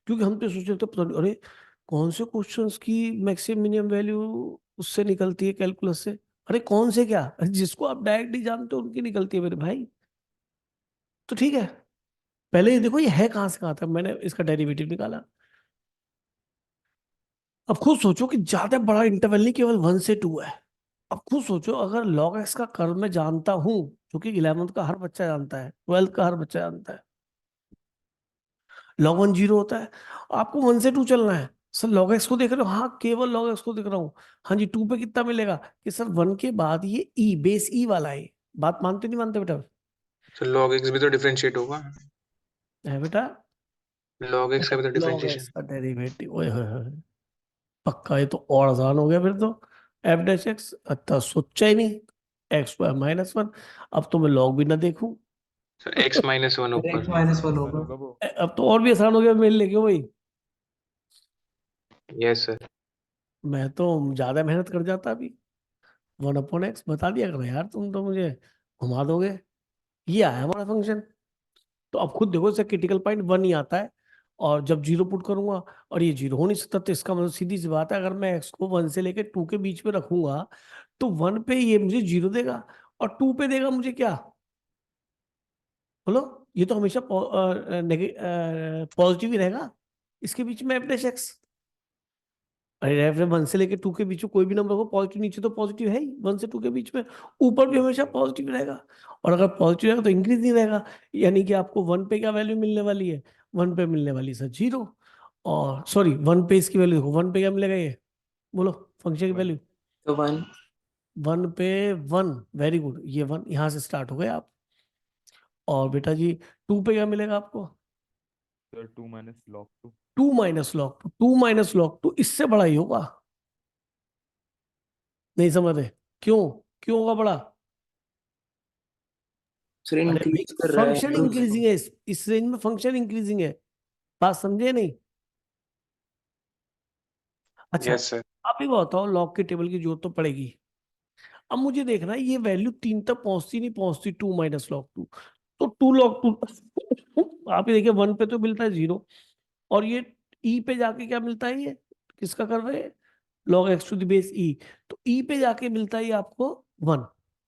क्योंकि हम तो सोच रहे थे पता नहीं, अरे कौन से क्वेश्चंस की मैक्सिमम मिनिमम वैल्यू उससे निकलती है कैलकुलस से। अरे कौन से क्या, जिसको आप डायरेक्ट नहीं जानते उनकी निकलती है मेरे भाई। तो ठीक है, पहले ये देखो ये है कहाँ से कहाँ तक, मैंने इसका डेरिवेटिव निकाला। अब खुद सोचो कि ज्यादा बड़ा इंटरवल नहीं, केवल 1 से 2 है। अब खुद सोचो अगर log x का कर्व मैं जानता हूं, जो कि 11th का हर बच्चा जानता है, 12th का हर बच्चा जानता है, log 1 0 होता है, आपको 1 से 2 चलना है। सर लॉग एक्स को देख रहे हो? हाँ केवल लॉग एक्स को देख रहा हूँ। हाँ जी, 2 पे कितना मिलेगा कि सर 1 के बाद ये ई बेस ई वाला है। बात मानते नहीं मानते बेटा? तो log x भी तो डिफरेंशिएट होगा, है बेटा? log x का भी तो लॉग एक्स डिफरेंशिएशन। का डेरिवेटिव, ओए होए होए, पक्का ये तो और आसान हो गया फिर तो। एफ डैश एक्स, अच्छा सोचा ही नहीं। X square minus one. अब तो मैं लॉग भी ना देखूं। सर x माइनस वन फिर ऊपर। x माइनस वन वन होगा। होगा वो। अब तो और भी आसान हो गया मेरे लिए, क्यों भाई? Yes sir. मैं तो ज्यादा मेहनत कर जाता अभी। 1/x बता दिया करो यार, तुम तो मुझे घुमा दोगे। ये आया हमारा फंक्शन। तो अब खुद देखो, इसका क्रिटिकल पॉइंट 1 ही आता है। और जब जीरो पुट करूंगा और ये जीरो हो नहीं सकता, तो इसका मतलब सीधी सी बात है, अगर मैं एक्स को 1 से लेकर 2 के बीच में रखूंगा तो 1 पे ये मुझे जीरो देगा और 2 पे देगा मुझे क्या? बोलो। ये तो हमेशा पॉजिटिव ही रहेगा इसके बीच में एफ डैश एक्स। अरे रेफरेंस 1 से लेके 2 के बीच में कोई भी नंबर हो पॉजिटिव, नीचे तो पॉजिटिव है ही 1 से 2 के बीच में। ऊपर भी हमेशा पॉजिटिव रहेगा। और अगर पॉजिटिव रहेगा तो इंक्रीज नहीं रहेगा। यानी कि आपको 1 पे क्या वैल्यू मिलने वाली है? 1 पे मिलने वाली सर जीरो। और सॉरी, 1 पे इसकी वैल्यू देखो, 1 पे क्या मिलेगा ये? बोलो फंक्शन की वन। वैल्यू। तो 1। 1 पे 1, वेरी गुड, ये 1 यहाँ से स्टार्ट हो गए आप। और बेटा जी 2 पे क्या मिलेगा आपको? Sir 2 minus log 2। 2 minus log to, 2 minus log to इससे बड़ा ही होगा। नहीं समझ रहे? क्यों? क्यों होगा बड़ा? सर अरे भाई इंक्रीज कर रहा है फंक्शन तो इंक्रीजिंग है, इस रेंज में फंक्शन इंक्रीजिंग है। बात समझे नहीं? अच्छा, यस सर। आप ही बताओ, लॉग के टेबल की जरूरत तो पड़ेगी। अब मुझे देखना है ये वैल्यू 3 तक पहुंचती नहीं पहुंचती, 2 माइनस लॉग टू। तो 2 लॉग टू आप ही देखिए, 1 पे तो मिलता है जीरो। और ये ई पे जाके क्या मिलता है? ये किसका कर रहे हैं? Log x to the base E. तो ई पे जाके मिलता है ये आपको 1।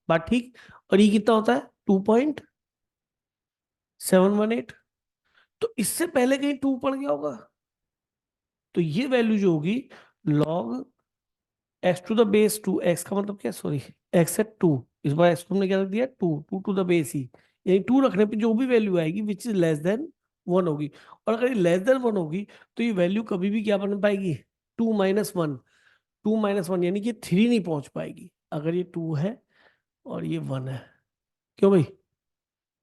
बात ठीक? और ई कितना होता है? 2.718। तो इससे पहले कहीं 2 पड़ गया होगा। तो ये वैल्यू जो होगी, log x to the base 2, x का मतलब क्या, सॉरी, एक्स है 2। इस बार एक्स को हमने क्या रख दिया? 2, 2 टू द बेस ही। यानी 2 रखने पे जो भी वैल्यू आएगी विच इज लेस देन 1 होगी। और अगर ये लेस देन 1 होगी तो ये वैल्यू कभी भी क्या बन पाएगी? 2 - 1। 2 - 1 यानी कि 3 नहीं पहुंच पाएगी अगर ये 2 है और ये 1 है। क्यों भाई?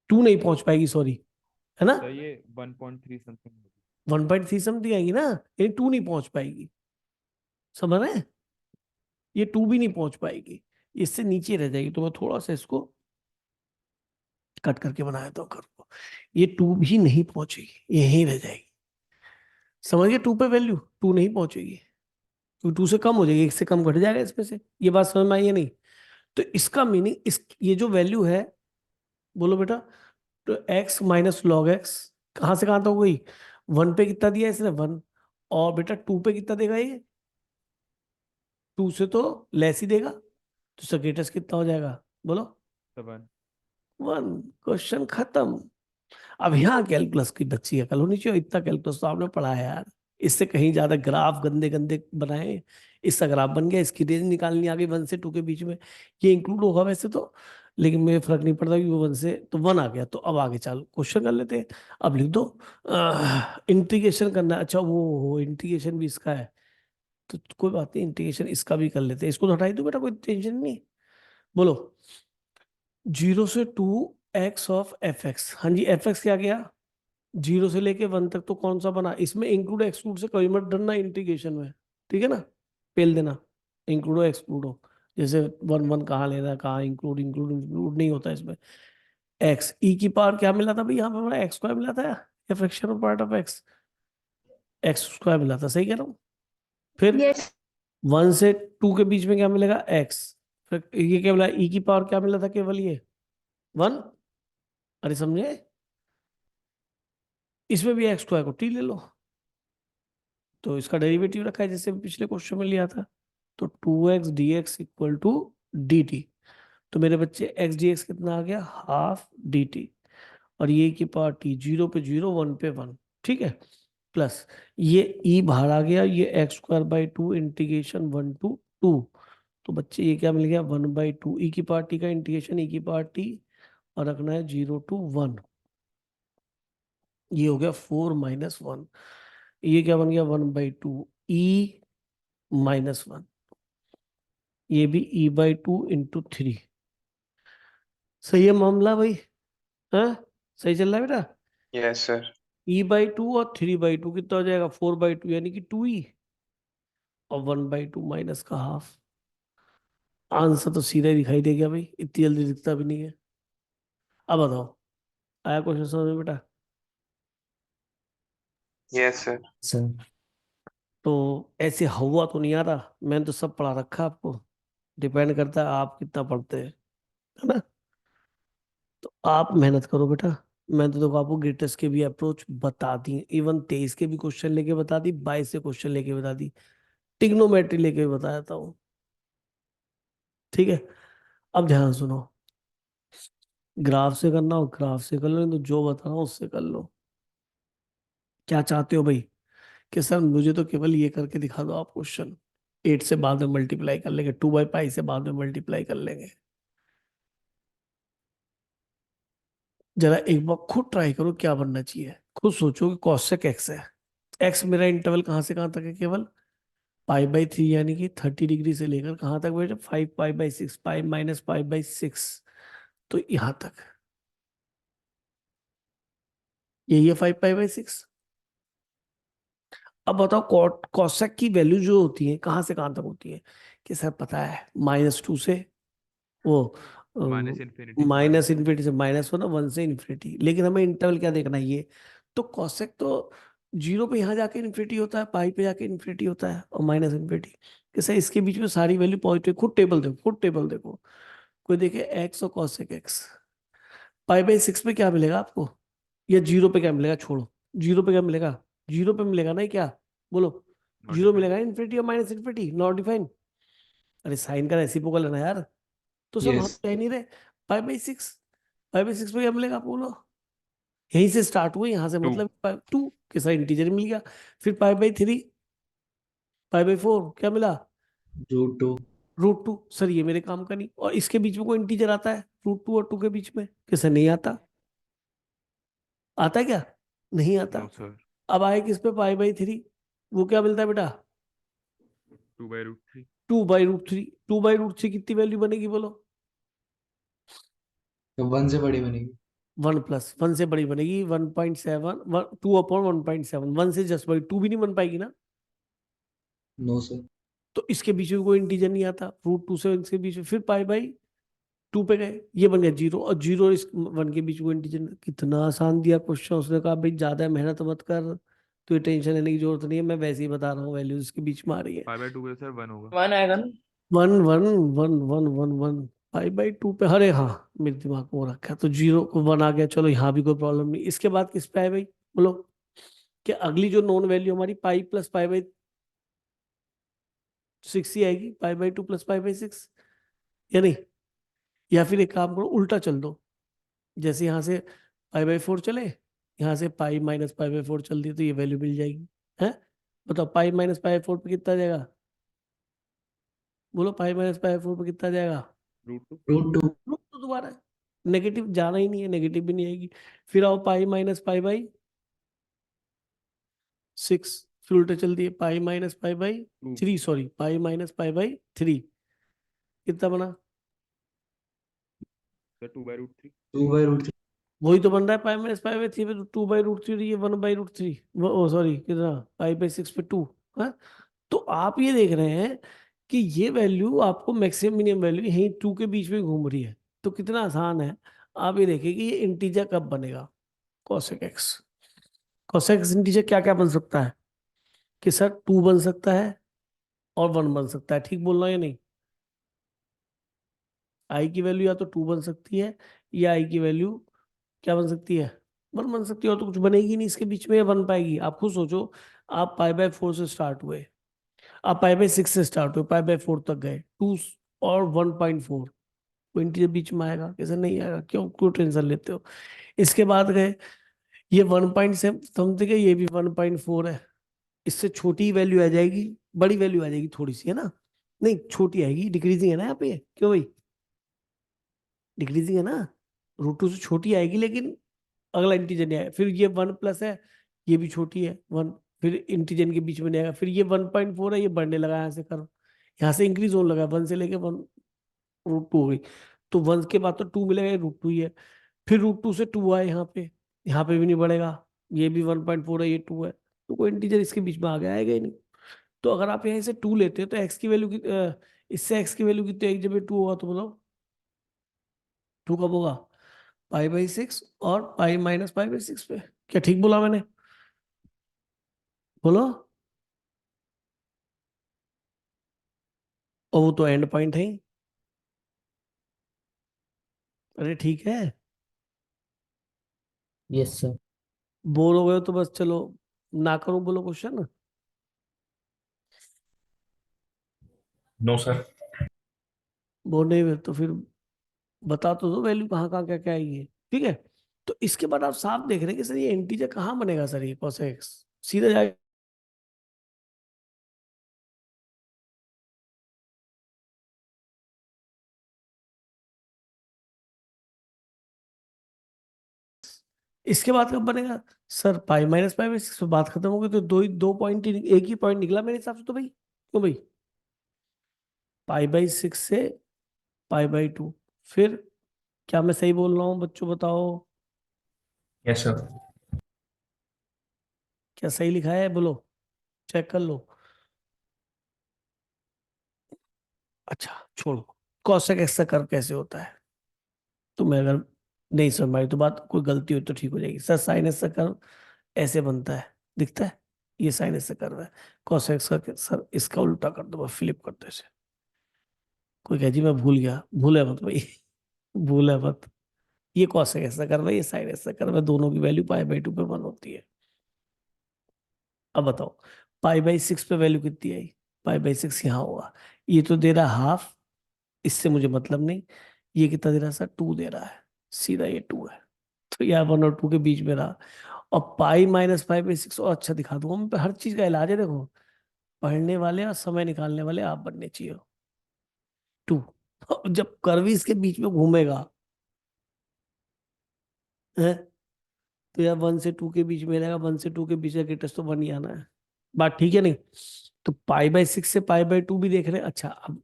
2 नहीं पहुंच पाएगी, सॉरी, है ना? सर ये 1.3 समथिंग होगी। 1.3 समथिंग आएगी ना, यानी 2 नहीं पहुंच पाएगी। समझ रहे हैं? ये 2 भी नहीं पहुंच पाएगी, इससे नीचे रह जाएगी। तो मैं थोड़ा सा इसको कट करके बनाया था कर को। ये 2 भी नहीं पहुंचेगी, यहीं रह जाएगी। समझ गए? 2 पे वैल्यू 2 नहीं पहुंचेगी, क्योंकि 2 से कम हो जाएगी, 1 से कम घट जाएगा इसमें से। ये बात समझ में आई है नहीं? तो इसका मीनिंग, इस ये जो वैल्यू है, बोलो बेटा, तो एक्स माइनस लॉग एक्स कहाँ से कहाँ तक हो गई? 1 पे कितना दिया इसने? 1। और बेटा 2 पे कितना देगा ये? 2 से तो लेस ही देगा। तो इसका ग्रेटेस्ट कितना हो जाएगा? बोलो। 7। 1। क्वेश्चन खत्म। अब यहाँ कैलकुलस की बच्ची अकल होनी चाहिए, इतना कैलकुलस तो आपने पढ़ा है यार। इससे कहीं ज्यादा ग्राफ गंदे गंदे बनाए। इसका ग्राफ बन गया, इसकी रेंज निकालनी आ गई 1 से 2 के बीच में। ये इंक्लूड होगा वैसे तो, लेकिन मुझे फर्क नहीं पड़ता, क्योंकि वो 1 से तो 1 आ गया। तो अब आगे चलो क्वेश्चन कर लेते हैं। अब लिख दो, इंटीग्रेशन करना है। अच्छा वो इंटीग्रेशन भी इसका है, तो कोई बात नहीं, इंटीग्रेशन इसका भी कर लेते हैं। इसको तो हटाई दो बेटा, कोई टेंशन नहीं। बोलो। 0 से 2 एक्स ऑफ एफ एक्स। हाँ जी, एफ एक्स क्या गया? 0 से लेके 1 तक तो कौन सा बना? इसमें इंक्लूड एक्सक्लूड से कभी मत डरना इंटीग्रेशन में, ठीक है ना? पेल देना, इंक्लूड हो एक्सक्लूड हो। जैसे 1 1 कहाँ लेना, कहाँ इंक्लूड, इंक्लूड इंक्लूड नहीं होता इसमें। एक्स ई की पावर क्या मिला था भाई यहाँ पे? हमारा एक्स स्क्वायर मिला था या fraction of part of x? X square मिला था, सही कह रहा हूँ? फिर Yes. 1 से 2 के बीच में क्या मिलेगा? एक्स। फिर ये क्या मिला? ई की पावर क्या मिला था? केवल ये 1। अरे समझे? इसमें भी एक्स स्क्वायर को टी ले लो, तो इसका डेरिवेटिव रखा है जैसे पिछले क्वेश्चन में लिया था। तो 2x dx equal to dt। तो मेरे बच्चे x dx कितना आ गया? Half dt। और ये की पावर t, 0 पे 0, 1 पे 1, ठीक है। प्लस ये e बाहर आ गया, ये x square by 2 integration 1 to 2। तो बच्चे ये क्या मिल गया? 1/2 e की पावर t का इंटीग्रेशन e की पावर t, और रखना है 0 to 1। ये हो गया 4 - 1। ये क्या बन गया? 1/2 e -1, ये भी e/2 इंटू 3। सही है मामला भाई? हाँ, सही चल रहा है बेटा? Yes sir. e/2 और 3/2 कितना हो जाएगा? 4/2 यानी कि 2e, और 1/2 माइनस का हाफ। आंसर तो सीधा ही दिखाई दे गया भाई, इतनी जल्दी दिखता भी नहीं है। अब बताओ, आया क्वेश्चन समझ में बेटा? Yes sir. सर। तो ऐसे हुआ तो नहीं आ रहा, मैंने तो सब पढ़ा रखा आपको। डिपेंड करता है आप कितना पढ़ते हैं, है ना? तो आप मेहनत करो बेटा। मैं तो देखो आपको ग्रेटेस्ट के भी अप्रोच बता दी, इवन 23 के भी क्वेश्चन लेके बता दी, 22 से क्वेश्चन लेके बता दी, ट्रिग्नोमेट्री लेके भी बता देता हूँ। ठीक है, अब ध्यान सुनो। ग्राफ से करना हो ग्राफ से कर लो, नहीं तो जो बता रहा हूँ उससे कर लो। क्या चाहते हो भाई? कि सर मुझे तो केवल ये करके दिखा दो आप क्वेश्चन, 8 से बाद में मल्टीप्लाई कर लेंगे, 2/π से बाद में मल्टीप्लाई कर लेंगे। जरा एक बार खुद ट्राई करो क्या बनना चाहिए, खुद सोचो कि कॉसेक एक्स है। एक्स मेरा इंटरवल कहाँ से कहाँ तक है? केवल π/3, यानी कि 30 डिग्री से लेकर कहाँ तक बेटे? 5π/6, पाई माइनस π/6, तो यहाँ तक। यही है 5π/6। अब बताओ कॉसेक की वैल्यू जो होती है कहाँ से कहाँ तक होती है? कि सर पता है -2 से वो माइनस इन्फिनिटी से माइनस इन्फिनिटी से -1, 1 से इन्फिनिटी। लेकिन हमें इंटरवल क्या देखना है? ये तो कॉसेक तो 0 पे यहाँ जाके इन्फिनिटी होता है, पाई पे जाके इन्फिनिटी होता है, और माइनस इन्फिनिटी। कैसे इसके बीच में सारी वैल्यू पॉजिटिव? खुद टेबल देखो, खुद टेबल देखो। कोई देखे एक्स और कॉसेक एक्स, π/6 पे क्या मिलेगा आपको? या 0 पे क्या मिलेगा? छोड़ो, 0 पे क्या मिलेगा? 0 पे मिलेगा ना, क्या बोलो? Not 0 defined. मिलेगा इन्फिनिटी और माइनस इन्फिनिटी, नॉट डिफाइन। अरे साइन का रेसिप्रोकल है ना यार। तो सब हम Yes. कह नहीं रहे। 5/6, 5/6 पे क्या मिलेगा आप बोलो? यहीं से स्टार्ट हुए, यहाँ से 2 मतलब 2 के साथ इंटीजर मिल गया। फिर π/3, π/4 क्या मिला? √2. √2। सर ये मेरे काम का नहीं, और इसके बीच में कोई इंटीजर आता है √2 और 2 के बीच में? कैसे नहीं आता? आता है क्या? नहीं आता। No sir. अब आए किस पे? π/3, वो क्या मिलता है बेटा? 2/√3 2/√3। 2/√3 कितनी वैल्यू बनेगी बोलो? तो 1 से बड़ी बनेगी. 1 + 1 से बड़ी बनेगी 1.7, 2/1.7। 1 से जस्ट बाई 2 भी नहीं बन पाएगी ना। No sir. तो इसके बीच में कोई इंटीजर नहीं आता, √2 से इसके बीच में। फिर π/2 पे गए, ये बन गया 0, और 0 और इस 1 के बीच में कोई इंटीजर। कितना आसान दिया क्वेश्चन। उसने कहा भाई ज्यादा मेहनत मत कर, तो टेंशन लेने की जरूरत नहीं है, मैं वैसे ही बता रहा हूँ, वैल्यूज इसके बीच में आ रही है। π/2 पे सर 1 होगा। 1 आएगा ना? 1 1 1 1 1 1 π/2 पे। अरे हाँ, मेरे दिमाग में हो रखा है, तो 0 को 1 आ गया, चलो यहाँ भी कोई प्रॉब्लम नहीं। इसके बाद किस पे है भाई बोलो? कि अगली जो नॉन वैल्यू हमारी π + π/6 ही आएगी, π/2 + π/6, या नहीं? या फिर एक काम करो, उल्टा चल दो। जैसे यहाँ से π/4 चले, यहाँ से π - π/4 चल दिए, तो ये वैल्यू मिल जाएगी। है बताओ, π - π/4 पे कितना जाएगा बोलो? π - π/4 पे कितना जाएगा? √2 √2. तो दोबारा नेगेटिव जाना ही नहीं है, नेगेटिव भी नहीं आएगी। फिर आओ π - π/6, फिर उल्टे चल दिए, π - π/3, सॉरी π - π/3, कितना बना? सर 2/√3 2/√3. वही तो बन रहा है, π - π/3 पे 2/√3, ये 1/√3, ओ सॉरी कितना? π/6 पे 2 है। तो आप ये देख रहे हैं कि ये वैल्यू आपको मैक्सिमम मिनिमम वैल्यू यही 2 के बीच में घूम रही है। तो कितना आसान है। आप ये देखिए कि ये इंटीजर कब बनेगा? cosec x। cosec x integer क्या क्या बन सकता है? कि सर 2 बन सकता है और 1 बन सकता है, ठीक बोल रहा हूं या नहीं? आई की वैल्यू या तो 2 बन सकती है, या आई की वैल्यू क्या बन सकती है? 1 बन सकती है, और तो कुछ बनेगी नहीं इसके बीच में, या बन पाएगी? आप खुद सोचो। आप π/4 से स्टार्ट हुए, आप π/6 से स्टार्ट हुए, π/4 तक गए, 2 और 1.4, वो इंटीजर बीच में आएगा? कैसे नहीं आएगा? क्यों क्यों टेंशन लेते हो? इसके बाद गए, ये 1.7 समथिंग है, ये भी 1.4 है। इससे छोटी वैल्यू आ जाएगी, बड़ी वैल्यू आ जाएगी थोड़ी सी, है ना? नहीं, छोटी आएगी, डिक्रीजिंग है ना यहाँ पे, क्यों भाई? डिक्रीजिंग है ना, √2 से छोटी आएगी, लेकिन अगला इंटीजर नहीं आएगा। फिर ये 1 प्लस है, ये भी छोटी है 1, फिर इंटीजर के बीच में नहीं आएगा, फिर ये 1.4 है, ये बढ़ने लगा यहाँ से कर्व, यहाँ से इंक्रीज होने लगा, 1 से लेके 1√2 हो गई, तो 1 के बाद तो 2 मिलेगा, ये √2 ही है। फिर √2 से 2 आए यहाँ पे भी नहीं बढ़ेगा, ये भी 1.4 है, ये 2 है, तो कोई इंटीजर इसके बीच में आ गया, आएगा ही नहीं। तो अगर आप यहाँ से 2 लेते हो तो एक्स की वैल्यू की इससे एक्स की वैल्यू कितनी आएगी, जब ये 2 होगा तो बताओ 2 कब होगा, π/6 और π - π/6 पे। क्या ठीक बोला मैंने, बोलो। और वो तो एंड पॉइंट है ही। अरे ठीक है, यस सर। बोर हो गए हो तो बस चलो ना करो, बोलो क्वेश्चन। No sir. बोर नहीं हुए तो फिर बता तो दो वैल्यू कहाँ कहाँ क्या क्या आएगी, ठीक है। तो इसके बाद आप साफ देख रहे हैं कि सर ये इंटीजर कहाँ बनेगा, सर ये cos x सीधा जाएगा इसके बाद कब बनेगा सर, π - π/6 पे बात खत्म हो गई, तो दो पॉइंट एक ही पॉइंट निकला मेरे हिसाब से, तो भाई क्यों भाई, π/6 से π/2। फिर क्या मैं सही बोल रहा हूँ बच्चों, बताओ यस सर। क्या सही लिखा है, बोलो चेक कर लो। अच्छा छोड़ो, cosec x का कर्व कैसे होता है, तो मैं अगर नहीं समझ पाई तो बात, कोई गलती हुई तो ठीक हो जाएगी। सर साइन x का कर्व ऐसे बनता है, दिखता है, ये साइन x का कर्व है, cos x का सर इसका उल्टा कर दो, फ्लिप कर दो इसे। कोई कह जी मैं भूल गया, भूले मत भाई भूले मत, ये cos x का कर्व है, ये साइन x का कर्व है, दोनों की वैल्यू π/2 पे 1 होती है। अब बताओ π/6 पे वैल्यू कितनी आई, π/6 यहाँ होगा, ये तो दे रहा हाफ, इससे मुझे मतलब नहीं, ये कितना दे रहा है सर, 2 दे रहा है, सीधा ये 2 है, तो यहाँ 1 और 2 के बीच में रहा। और π - π/6 और अच्छा दिखा दूंगा मैं, हर चीज का इलाज है, देखो पढ़ने वाले और समय निकालने वाले आप बनने चाहिए। 2 जब कर्व इसके बीच में घूमेगा है, तो यार 1 से 2 के बीच में रहेगा, 1 से 2 के बीच का ग्रेटेस्ट तो 1 ही आना है, बात ठीक है नहीं। तो π/6 से π/2 भी देख रहे हैं, अच्छा अब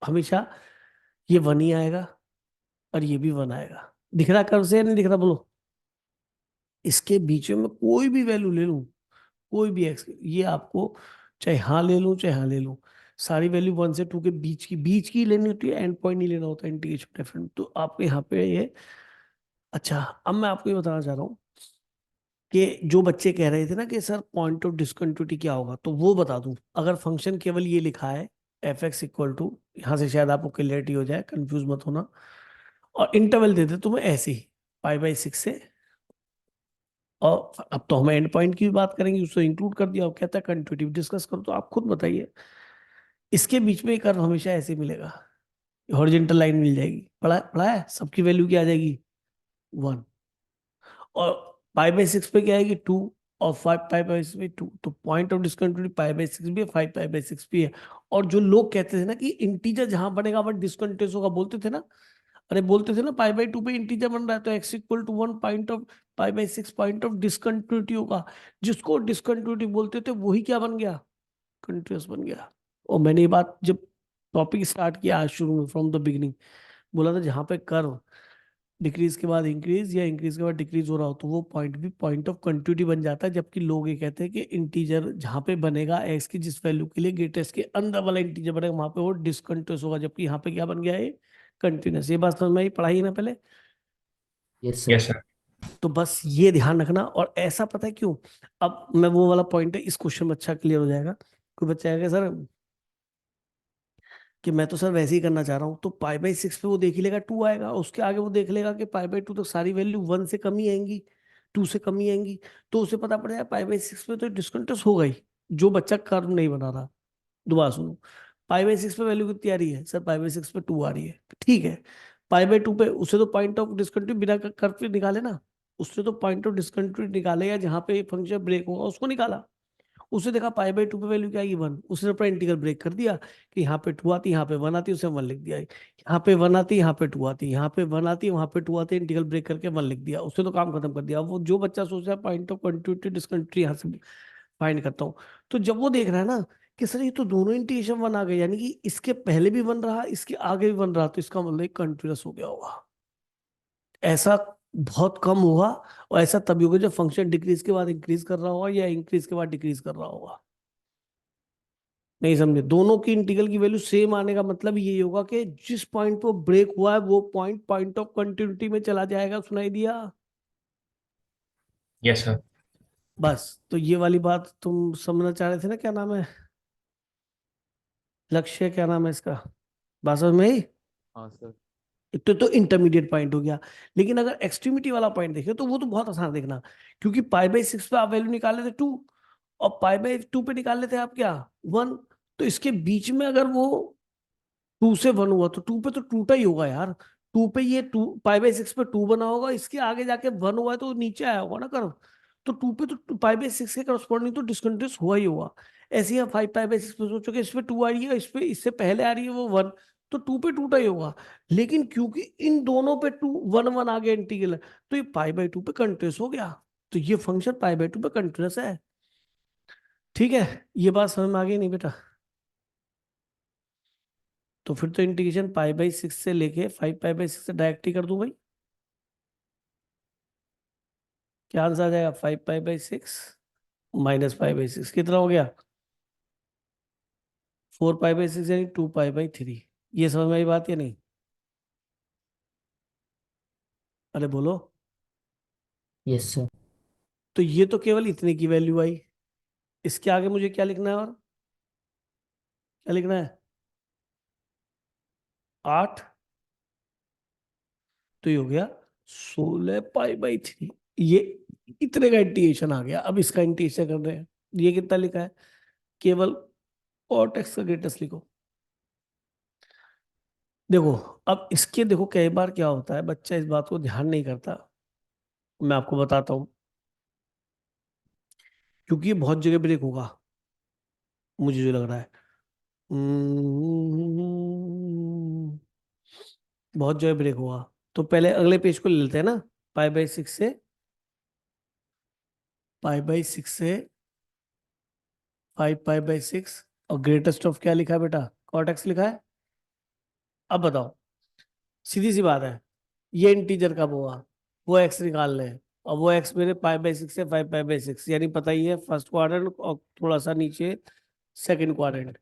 हमेशा ये 1 ही आएगा और ये भी 1 आएगा, दिख रहा कर्व से या नहीं दिख रहा, बोलो। इसके बीच में मैं कोई भी वैल्यू ले लूं, कोई भी एक्स, ये आपको चाहे हाँ ले लूं चाहे हाँ ले लूं, सारी वैल्यू 1 से 2 के बीच की लेनी होती है, एंड पॉइंट नहीं लेना होता इंटीग्रेशन डिफरेंट, तो आपको यहाँ पे ये। अच्छा अब मैं आपको ये बताना चाह रहा हूँ कि जो बच्चे कह रहे थे ना कि सर पॉइंट ऑफ डिसकंटिन्यूटी क्या होगा, तो वो बता दूं, अगर फंक्शन केवल ये लिखा है f(x) इक्वल टू, यहाँ से शायद आपको क्लियरिटी हो जाए, कंफ्यूज मत होना, और इंटरवल दे दे तुम्हें ऐसे ही π/6 से, और अब तो हम एंड पॉइंट की भी बात करेंगे, उसको इंक्लूड कर दिया, और कहता है कंटिन्यूटी डिस्कस करो, तो आप खुद बताइए इसके बीच में कर्व हमेशा ऐसे मिलेगा, हॉरिजॉन्टल लाइन मिल जाएगी, पढ़ा पढ़ा है, सबकी वैल्यू क्या आ जाएगी 1, और π/6 पे क्या आएगी 2, और 5 π/6 पे 2, तो पॉइंट ऑफ डिसकंटिन्यूटी π/6 भी है, 5 π/6 भी है। और जो लोग कहते थे ना कि इंटीजर जहां बनेगा वह डिसकंटिन्यूअस होगा, बोलते थे ना, अरे बोलते थे ना π/2 पे इंटीजर बन रहा है तो x equal to 1 point of π/6 point of discontinuity होगा, जिसको डिसकंटिन्यूटी बोलते थे वही क्या बन गया, कंटिन्यूअस बन गया। और मैंने ये बात जब टॉपिक स्टार्ट किया आज शुरू में फ्रॉम द बिगिनिंग, बोला था जहां पे कर्व डिक्रीज के बाद इंक्रीज या इंक्रीज के बाद डिक्रीज हो रहा हो तो वो पॉइंट भी पॉइंट ऑफ कंटिन्यूटी बन जाता है, जबकि लोग ये कहते हैं कि इंटीजर जहां पे बनेगा एक्स की जिस वैल्यू के लिए ग्रेटेस्ट के अंदर वाला इंटीजर बनेगा वहां पे वो डिसकंटिन्यूअस होगा, जबकि यहाँ पे क्या बन गया है कंटिन्यूअस। ये बात समझ में आई, पढ़ाई है ना पहले। Yes yes sir. सर। तो बस ये ध्यान रखना, और ऐसा पता है क्यों, अब मैं वो वाला पॉइंट है, इस क्वेश्चन में अच्छा क्लियर हो जाएगा। कोई बच्चा आएगा सर कि मैं तो सर वैसे ही करना चाह रहा हूँ, तो π/6 पे वो देख ही लेगा 2 आएगा, उसके आगे वो देख लेगा कि π/2 तक सारी वैल्यू 1 से कम ही आएंगी, 2 से कम ही आएंगी, तो उसे पता पड़ जाएगा π/6 पे तो डिस्कंटिन्यूअस होगा ही, जो बच्चा कर्व नहीं बना रहा। दोबारा सुनो, π/6 पे वैल्यू कितनी आ रही है सर, π/6 पे 2 आ रही है, ठीक है, π/2 पे उसे तो पॉइंट ऑफ डिस्कंटिन्यूटी बिना कर्व के निकाले ना, उसने तो पॉइंट ऑफ डिस्कंटिन्यूटी निकाले, या जहां पे फंक्शन ब्रेक होगा उसको निकाला, उसने देखा π/2 पे वैल्यू क्या आएगी 1, उसने अपना इंटीग्रल ब्रेक कर दिया कि यहाँ पे 2 आती, यहाँ पे 1 आती, उसे 1 लिख दिया, यहाँ पे 1 आती, यहाँ पे 2 आती, यहाँ पे 1 आती, वहां पे 2 आती, इंटीग्रल ब्रेक करके 1 लिख दिया, उसने तो काम खत्म कर दिया। वो जो बच्चा सोच रहा है पॉइंट ऑफ कंटिन्यूटी डिसकंटिन्यूटी यहाँ से फाइंड करता हूँ। तो जब वो देख रहा है ना कि सर ये तो दोनों इंटीग्रेशन वन आ गए, यानी कि इसके पहले भी वन रहा, इसके आगे भी वन रहा, तो इसका मतलब कंटिन्यूअस हो गया होगा। ऐसा बहुत कम होगा, और ऐसा तभी होगा जब फंक्शन डिक्रीज के बाद इंक्रीज कर रहा होगा या इंक्रीज के बाद डिक्रीज कर रहा होगा। नहीं समझे? दोनों की इंटीग्रल की वैल्यू सेम आने का मतलब यही होगा कि जिस पॉइंट पे ब्रेक हुआ है वो पॉइंट पॉइंट ऑफ कंटिन्यूटी में चला जाएगा। सुनाई दिया? Yes, sir. बस, तो ये वाली बात तुम समझना चाह रहे थे ना? क्या नाम है? लक्ष्य, क्या नाम है इसका? बात समझ में आई? हाँ सर। तो इंटरमीडिएट पॉइंट हो गया। लेकिन अगर एक्सट्रीमिटी वाला पॉइंट देखें तो वो तो बहुत आसान देखना, क्योंकि π/6 पे आप वैल्यू निकाल लेते 2, और π/2 पे निकाल लेते आप क्या? 1। तो इसके बीच में अगर वो 2 से 1 हुआ तो 2 पे तो टूटा ही होगा यार। 2 पे ये 2 π/6 पे 2 बना होगा, इसके आगे जाके 1 हुआ है तो नीचे आया होगा ना कर्व। तो 2 पे तो π/6 के करस्पॉन्डिंग तो डिसकंटिन्यूअस हुआ ही होगा। ऐसे ही 5 π/6 पे सोचो कि इस पे 2 आ रही है, इस पे इससे पहले आ रही है वो 1, तो 2 पे टूटा ही होगा। लेकिन क्योंकि इन दोनों पे 2 1 1 आ गया इंटीग्रल, तो ये π/2 पे कंटिन्यूअस हो गया। तो ये फंक्शन π/2 पे कंटिन्यूअस है। ठीक है, ये बात समझ में आ गई नहीं बेटा? तो फिर तो इंटीग्रेशन π/6 से लेके 5 π/6 से डायरेक्ट ही कर दूं भाई। क्या आंसर आ जाएगा? 5 π/6 माइनस π/6 कितना हो गया? 4 π/6 यानी 2 π/3। ये समझ में आई बात या नहीं? अरे बोलो। Yes, sir. तो ये तो केवल इतने की वैल्यू आई। इसके आगे मुझे क्या लिखना है? और क्या लिखना है? 8। तो ये हो गया 16 π/3। ये इतने का इंटीग्रेशन आ गया। अब इसका इंटीग्रेशन कर रहे हैं। ये कितना लिखा है? केवल cot x का ग्रेटेस्ट लिखो। देखो, अब इसके देखो कई बार क्या होता है, बच्चा इस बात को ध्यान नहीं करता। मैं आपको बताता हूँ, क्योंकि ये बहुत जगह ब्रेक होगा, मुझे जो लग रहा है। बहुत जगह ब्रेक होगा। तो पहले अगले पेज को ले लेते हैं ना। π/6 से π/6 से 5 π/6, और ग्रेटेस्ट ऑफ क्या लिखा है बेटा? cot x लिखा है। अब बताओ, सीधी सी बात है, ये इंटीजर कब हुआ? वो x निकाल लें, और वो x मेरे π/6 से 5 π/6, यानी पता ही है फर्स्ट क्वाड्रेंट और थोड़ा सा नीचे सेकंड क्वाड्रेंट।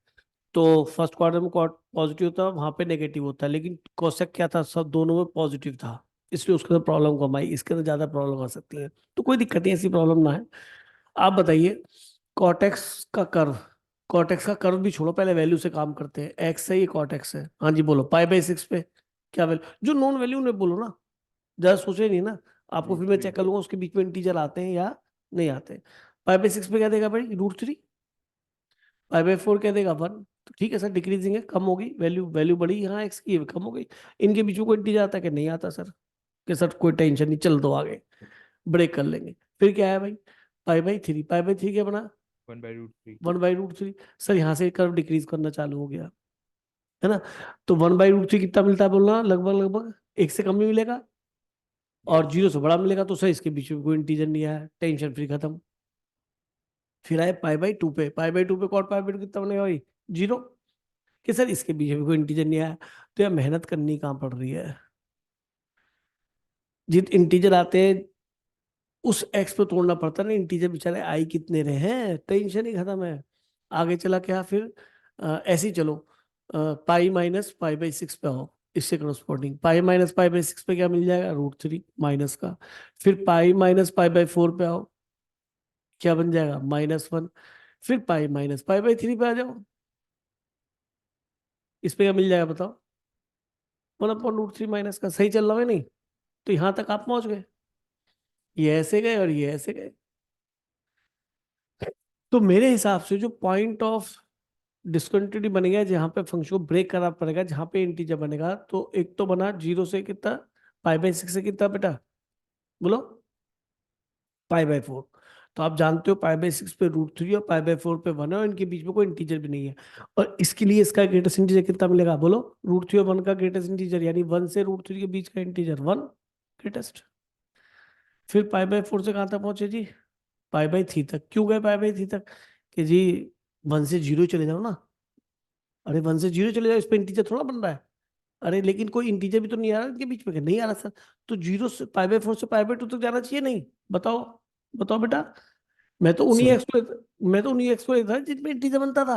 तो फर्स्ट क्वाड्रेंट में पॉजिटिव होता है, वहां पे नेगेटिव होता है, लेकिन कोसेक क्या था? सब दोनों में पॉजिटिव था, इसलिए उसके अंदर प्रॉब्लम कम आई। इसके अंदर ज्यादा प्रॉब्लम आ सकती है, तो कोई दिक्कत नहीं, ऐसी प्रॉब्लम ना है। आप बताइए, कॉटेक्स का कर्व, कॉटेक्स का कर्व भी छोड़ो, पहले वैल्यू से काम करते हैं। एक्स है, ये कॉटेक्स है। हाँ जी बोलो, π/6 पे क्या वैल्यू? जो नॉन वैल्यू ने बोलो ना, ज्यादा सोचे नहीं ना। आपको फिर मैं चेक कर लूंगा उसके बीच में इंटीजर आते हैं या नहीं आते। π/6 पे क्या देगा भाई? √3। π/4 क्या देगा? 1। तो ठीक है सर, डिक्रीजिंग है, कम होगी वैल्यू, वैल्यू बढ़ी यहाँ एक्स की, कम हो गई। इनके बीच में कोई इंटीजर आता है कि नहीं आता सर? कि सर कोई टेंशन नहीं, चल दो आगे, ब्रेक कर लेंगे। फिर क्या है भाई? π/3। π/3 क्या बना? 1/√3। 1/√3। सर यहाँ से कर्व डिक्रीज करना चालू हो गया, है ना? तो 1/√3 कितना मिलता है बोलना? लगभग लगभग 1 से कम ही मिलेगा, और 0 से बड़ा मिलेगा। तो सर इसके बीच में कोई इंटीजर नहीं आया, टेंशन फ्री, खत्म। फिर आए π/2 पे। π/2 पे cot π/2 कितना बनेगा भाई? 0। कि सर इसके बीच में कोई इंटीजर नहीं आया। तो यार मेहनत करनी कहाँ पड़ रही है? जित इंटीजर आते हैं उस एक्स पे तोड़ना पड़ता है ना। इंटीजर बेचारे आई कितने रहे हैं, टेंशन ही खत्म है। आगे चला क्या फिर? ऐसे ही चलो, π-π/6 पे आओ, इससे करस्पॉन्डिंग π-π/6 पे क्या मिल जाएगा? √3 माइनस का। फिर π-π/4 पे आओ, क्या बन जाएगा? -1। फिर π-π/3 पे आ जाओ, इस पे क्या मिल जाएगा बताओ? 1/√3 माइनस का। सही चल रहा है नहीं? तो यहां तक आप पहुंच गए, ये ऐसे गए और ये ऐसे गए। तो मेरे हिसाब से जो पॉइंट ऑफ डिसकंटिन्यूटी बनेगा, जहां पे फंक्शन को ब्रेक करना पड़ेगा, जहां पे इंटीजर बनेगा, तो एक तो बना 0 से कितना? π/6 से कितना बेटा? बोलो। π/4। तो आप जानते हो π/6 पे √3 और π/4 पे 1 है, और इनके बीच में कोई इंटीजर भी नहीं है। और इसके लिए इसका ग्रेटेस्ट इंटीजर कितना मिलेगा? बोलो। √3 और 1 का ग्रेटेस्ट इंटीजर, यानी 1 से √3 के बीच का इंटीजर 1 ग्रेटेस्ट। फिर π/4 से कहां तक पहुंचे जी? पाई बाई थ्री तक। क्यों गए पाई बाई थ्री तक? कि जी 1 से 0 चले जाओ ना। अरे 1 से 0 चले जाओ, इस पे इंटीजर थोड़ा बन रहा है। अरे लेकिन कोई इंटीजर भी तो नहीं आ रहा इनके बीच में, नहीं आ रहा सर। तो 0 से पाई बाई 4 से पाई बाई 2 तक जाना चाहिए नहीं? बताओ, बताओ बेटा। मैं तो उन्हीं सर एक्स को मैं तो उन्हीं एक्स को था जिनमें इंटीजर बनता था।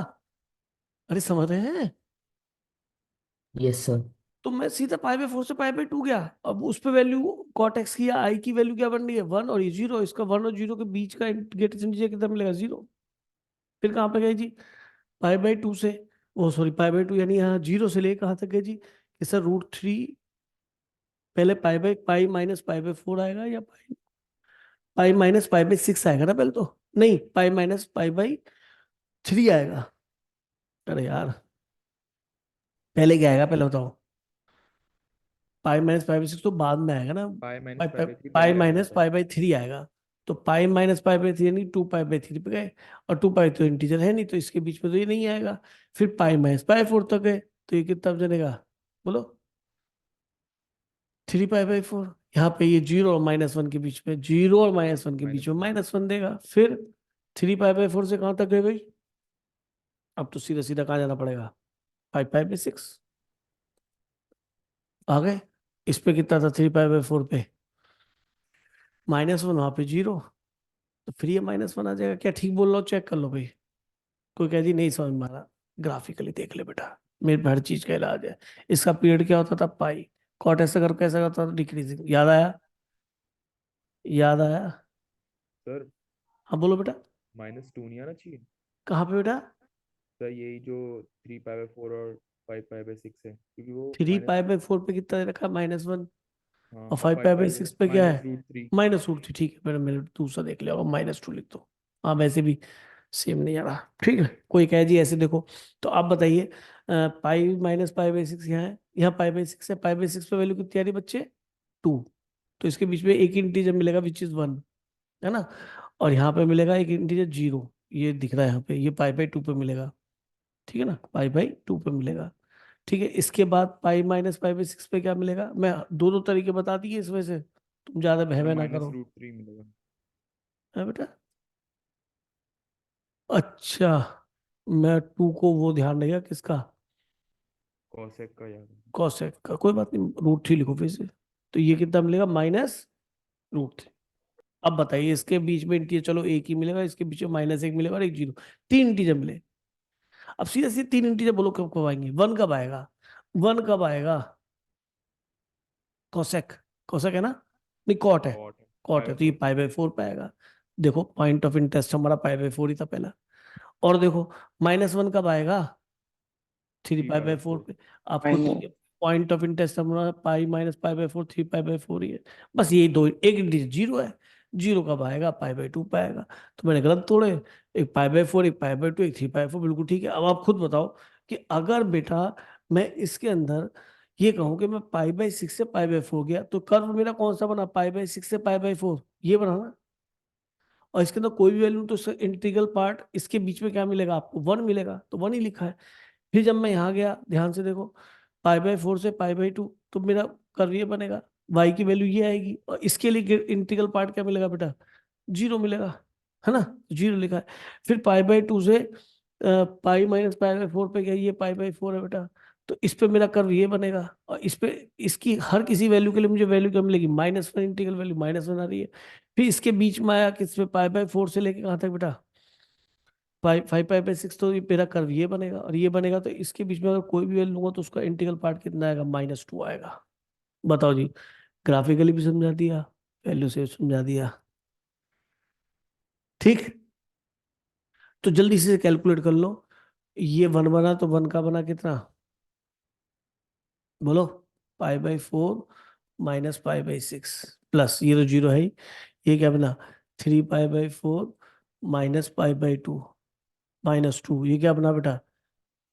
अरे समझ रहे हैं? यस सर तो मैं सीधा पाई बाई 4 से पाई बाई 2 गया। अब उस पे वैल्यू कॉट एक्स की या आई की वैल्यू क्या बन रही है? 1 और ये 0। इसका 1 और 0 के बीच का इंटीग्रेटेड इंटीजर कितना मिलेगा? 0। फिर कहाँ पे गए जी? पाई बाई 2 से, वो सॉरी पाई बाई 2 यानी यहाँ 0 से ले कहाँ तक गए जी? कि सर √3, पहले pi by pi minus pi by 4 आएगा, या पाई पाई माइनस पाई बाई 6 आएगा ना पहले तो? नहीं, पाई माइनस पाई बाई 3 आएगा। अरे यार, पहले क्या आएगा पहले बताओ? पाई माइनस पाई बाई 6 तो बाद में आएगा ना। Pi pi minus pi by three pi पहले आएगा माइनस सर। पाई बाई 3 आएगा। तो पाई माइनस पाई बाई 3 यानी 2 पाई बाई 3 पे गए। और 2 पाई तो इंटीजर है नहीं, तो इसके बीच में तो ये नहीं आएगा। फिर पाई माइनस पाई 4 तक गए, तो ये कितना बचेगा? बोलो। 3 पाई बाई 4। यहाँ पे ये 0 और -1 के बीच में, 0 और -1 के बीच में -1 देगा। फिर 3 पाई बाई 4 से कहाँ तक गए भाई? अब तो सीधा सीधा कहाँ जाना पड़ेगा? 5 पाई बाई 6 आ गए। इस पे कितना था? 3 पाई बाई 4 पे -1, वहां पे 0। तो फिर ये -1 आ जाएगा। क्या ठीक बोल रहा हूँ? चेक कर लो भाई। कोई कह दी नहीं समझ में आ रहा, ग्राफिकली देख ले बेटा, मेरे पे हर चीज का इलाज है। इसका पीरियड क्या होता था? पाई। कॉट ऐसा कर कैसा होता था? डिक्रीजिंग। याद आया? याद आया? सर हाँ बोलो बेटा। -2 नहीं आना चाहिए कहाँ पे बेटा? सर, यही जो 3 पाई बाई 4 और 5 पाई बाई 6 है, क्योंकि वो 3 माइनस। पाई बाई 4 पे कितना दे रखा है? -1। हाँ, और और 5 5 पाई पाई बाई बाई 6 पे क्या है? -√3। -√3। ठीक है मेरा मेरे दूसरा देख लिया होगा, -2 लिख दो। हाँ वैसे भी सेम नहीं आ रहा। ठीक है, कोई कहे जी ऐसे देखो। तो आप बताइए, पाई माइनस पाई बाई 6 यहाँ है, यहाँ पाई बाई 6 है। पाई बाई 6 पे वैल्यू कितनी आ रही है बच्चे? 2। तो इसके बीच में एक इंटीजर मिलेगा विच इज 1, है ना? और यहाँ पे मिलेगा एक इंटीजर 0, ये दिख रहा है यहाँ पे, ये पाई बाई 2 पे मिलेगा। ठीक है ना, पाई बाई 2 पे मिलेगा। ठीक है, इसके बाद पाई माइनस पाई बाई 6 पे क्या मिलेगा? मैं दो दो तरीके बता दिए इस वजह से, तुम ज्यादा सर बहमे ना करो। -√3 मिलेगा। है बेटा? अच्छा, मैं 2 को वो ध्यान रहेगा किसका? कॉसेक का याद है। कॉसेक का। कोई बात नहीं, √3 लिखो फिर से। तो ये कितना मिलेगा? -√3। अब बताइए, इसके बीच में इंटीजर चलो एक ही मिलेगा, इसके बीच में -1 मिलेगा और एक 0। 3 इंटीजर मिले। अब सीधा सीधा 3 इंटीजर बोलो कब कब आएंगे? 1 कब आएगा? 1 कब आएगा? कॉसेक। कॉसेक है ना? नहीं कॉट है। कॉट है कॉट पाई है, बाई तो ये 4। पाई बाई 4 पे आएगा। देखो पॉइंट ऑफ इंटरेस्ट हमारा पाई बाई 4 ही था पहला। और देखो -1 कब आएगा? 3 3 पाई पाई बाई बाई 4 4। पे। आपको पॉइंट ऑफ इंटरेस्ट हमारा पाई minus pi by 4, 3 pi by 4 ही है। बस यही दो, एक इंटीजर 0 है। 0 कब आएगा? पाई बाई 2 पे आएगा। तो मैंने गलत तोड़े, एक पाई बाई 4, एक पाई बाई 2, एक 3 पाई 4, बिल्कुल ठीक है। अब आप खुद बताओ कि अगर बेटा मैं इसके अंदर ये कहूं कि मैं पाई बाई 6 से पाई बाई 4 गया, तो कर्व मेरा कौन सा बना? पाई बाई 6 से पाई बाई 4, ये बना ना? और इसके अंदर कोई भी वैल्यू, तो इंटीग्रल पार्ट इसके बीच में क्या मिलेगा आपको? 1 मिलेगा, तो 1 ही लिखा है। फिर जब मैं यहाँ गया, ध्यान से देखो, पाई बाई 4 से पाई बाई 2, तो मेरा कर्व ये बनेगा, y की वैल्यू ये आएगी। और इसके लिए इंटीग्रल पार्ट क्या मिलेगा बेटा? 0 मिलेगा, है ना? 0 लिखा है। फिर पाई बाई 2 से पाई माइनस पाई बाई 4 पे गया, ये पाई बाई 4 है बेटा। तो इस पे मेरा कर्व ये बनेगा। और इस पे इसकी हर किसी वैल्यू के लिए मुझे वैल्यू क्या मिलेगी? -1, इंटीग्रल वैल्यू -1 आ रही है। फिर इसके बीच में आया किस पे? पाई बाई 4 से लेके कहाँ तक बेटा? 5 पाई बाई 6। तो ये मेरा कर्व ये बनेगा और ये बनेगा। तो इसके बीच में अगर कोई भी वैल्यू लूंगा तो उसका इंटीग्रल पार्ट कितना आएगा? -2 आएगा। बताओ जी, ग्राफिकली भी समझा दिया, वैल्यू से समझा दिया। ठीक, तो जल्दी से कैलकुलेट कर लो। ये 1 बना, तो 1 का बना कितना? बोलो। Pi by 4 minus pi by 6 plus ये तो 0 है ही। ये क्या बना? 3 pi by 4 minus pi by 2 -2। ये क्या बना बेटा?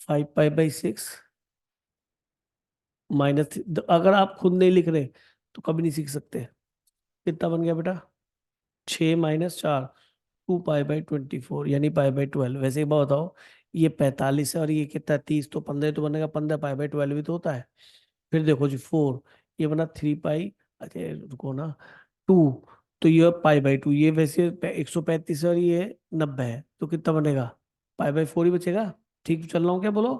5 पाई बाई 6 माइनस। अगर आप खुद नहीं लिख रहे तो कभी नहीं सीख सकते। कितना बन गया बेटा? 6 - 4, 2 पाई बाई 24 यानी पाई बाई 12। वैसे एक बात बताओ, ये 45 है और ये कितना? 30, तो 15 तो बनेगा। 15 पाई बाई 12 भी तो होता है। फिर देखो जी 4, ये बना 3 पाई, अच्छा रुको ना, 2 तो ये π/2, ये वैसे 135 है और ये 90 है, तो कितना बनेगा? π/4 ही बचेगा। ठीक चल रहा हूँ क्या? बोलो,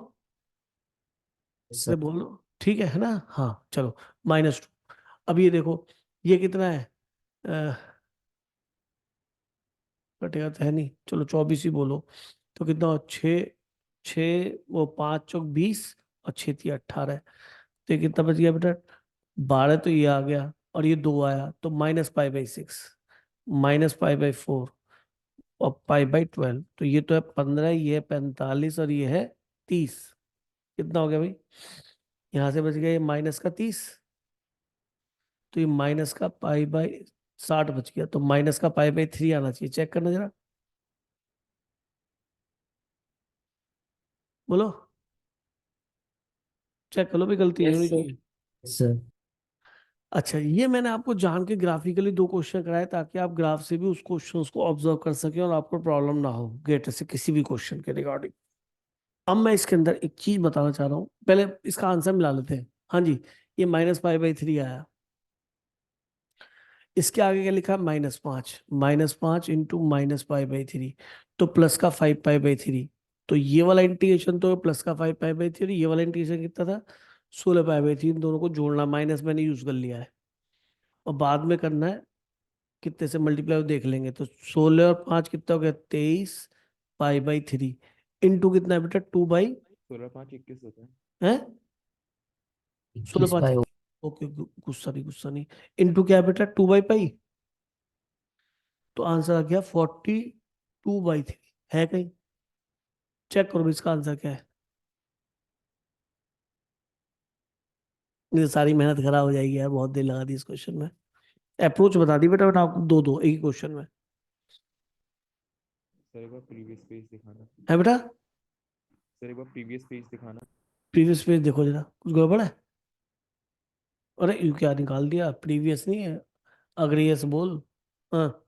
Yes, अरे sir. बोलो, ठीक है ना? हाँ चलो, -2। अब ये देखो, ये कितना है? कटेगा तो है नहीं, चलो 24 ही बोलो। तो कितना हो? 6, 6 वो 5 चौक 20 और 6 3 18। तो ये कितना बच गया बेटा? 12 तो ये आ गया और ये 2 आया, तो -π/6, -π/4 और π/12। तो ये तो है 15, ये है 45 और ये है 30। कितना हो गया भाई? यहाँ से बच गया ये -30, तो ये माइनस का π/60 बच गया, तो माइनस का π/3 आना चाहिए। चेक करना जरा, बोलो, चेक करो भी, गलती नहीं Yes, होनी sir. चाहिए। Yes, sir. अच्छा, ये मैंने आपको जान के ग्राफिकली 2 क्वेश्चन कराए ताकि आप ग्राफ से भी उस क्वेश्चन को ऑब्जर्व कर सकें और आपको प्रॉब्लम ना हो गेट से किसी भी क्वेश्चन के रिगार्डिंग। अब मैं इसके अंदर एक चीज बताना चाह रहा हूँ, पहले इसका आंसर मिला लेते हैं। हाँ जी, ये -π/3 आया। इसके आगे क्या लिखा? -5, -5 इंटू -π/3, तो प्लस का 5π/3। तो ये वाला इंटीग्रेशन तो प्लस का 5π/3, ये वाला इंटीग्रेशन कितना था? 16π/3। इन दोनों को जोड़ना, माइनस मैंने यूज कर लिया है और बाद में करना है कितने से मल्टीप्लाई देख लेंगे। तो 16 और 5 कितना हो गया? 23π/3 इंटू कितना है बेटा? 2/, 16 5 21 होता है। है 16 21 5, by ओके, गुस्सा नहीं, इंटू क्या है बेटा? 2/π। तो आंसर आ गया 42/3। है कहीं? चेक करो भी इसका आंसर क्या है। नहीं तो सारी मेहनत खराब हो जाएगी यार, बहुत देर लगा दी इस क्वेश्चन में। अप्रोच बता दी बेटा, बेटा आपको दो दो एक ही क्वेश्चन में। सर एक बार प्रीवियस पेज दिखाना। है बेटा? सर एक बार प्रीवियस पेज दिखाना। प्रीवियस पेज देखो जरा, कुछ गड़बड़ है? अरे यू क्या निकाल दिया? प्रीवियस नहीं है, अग्रीयस बोल। हाँ,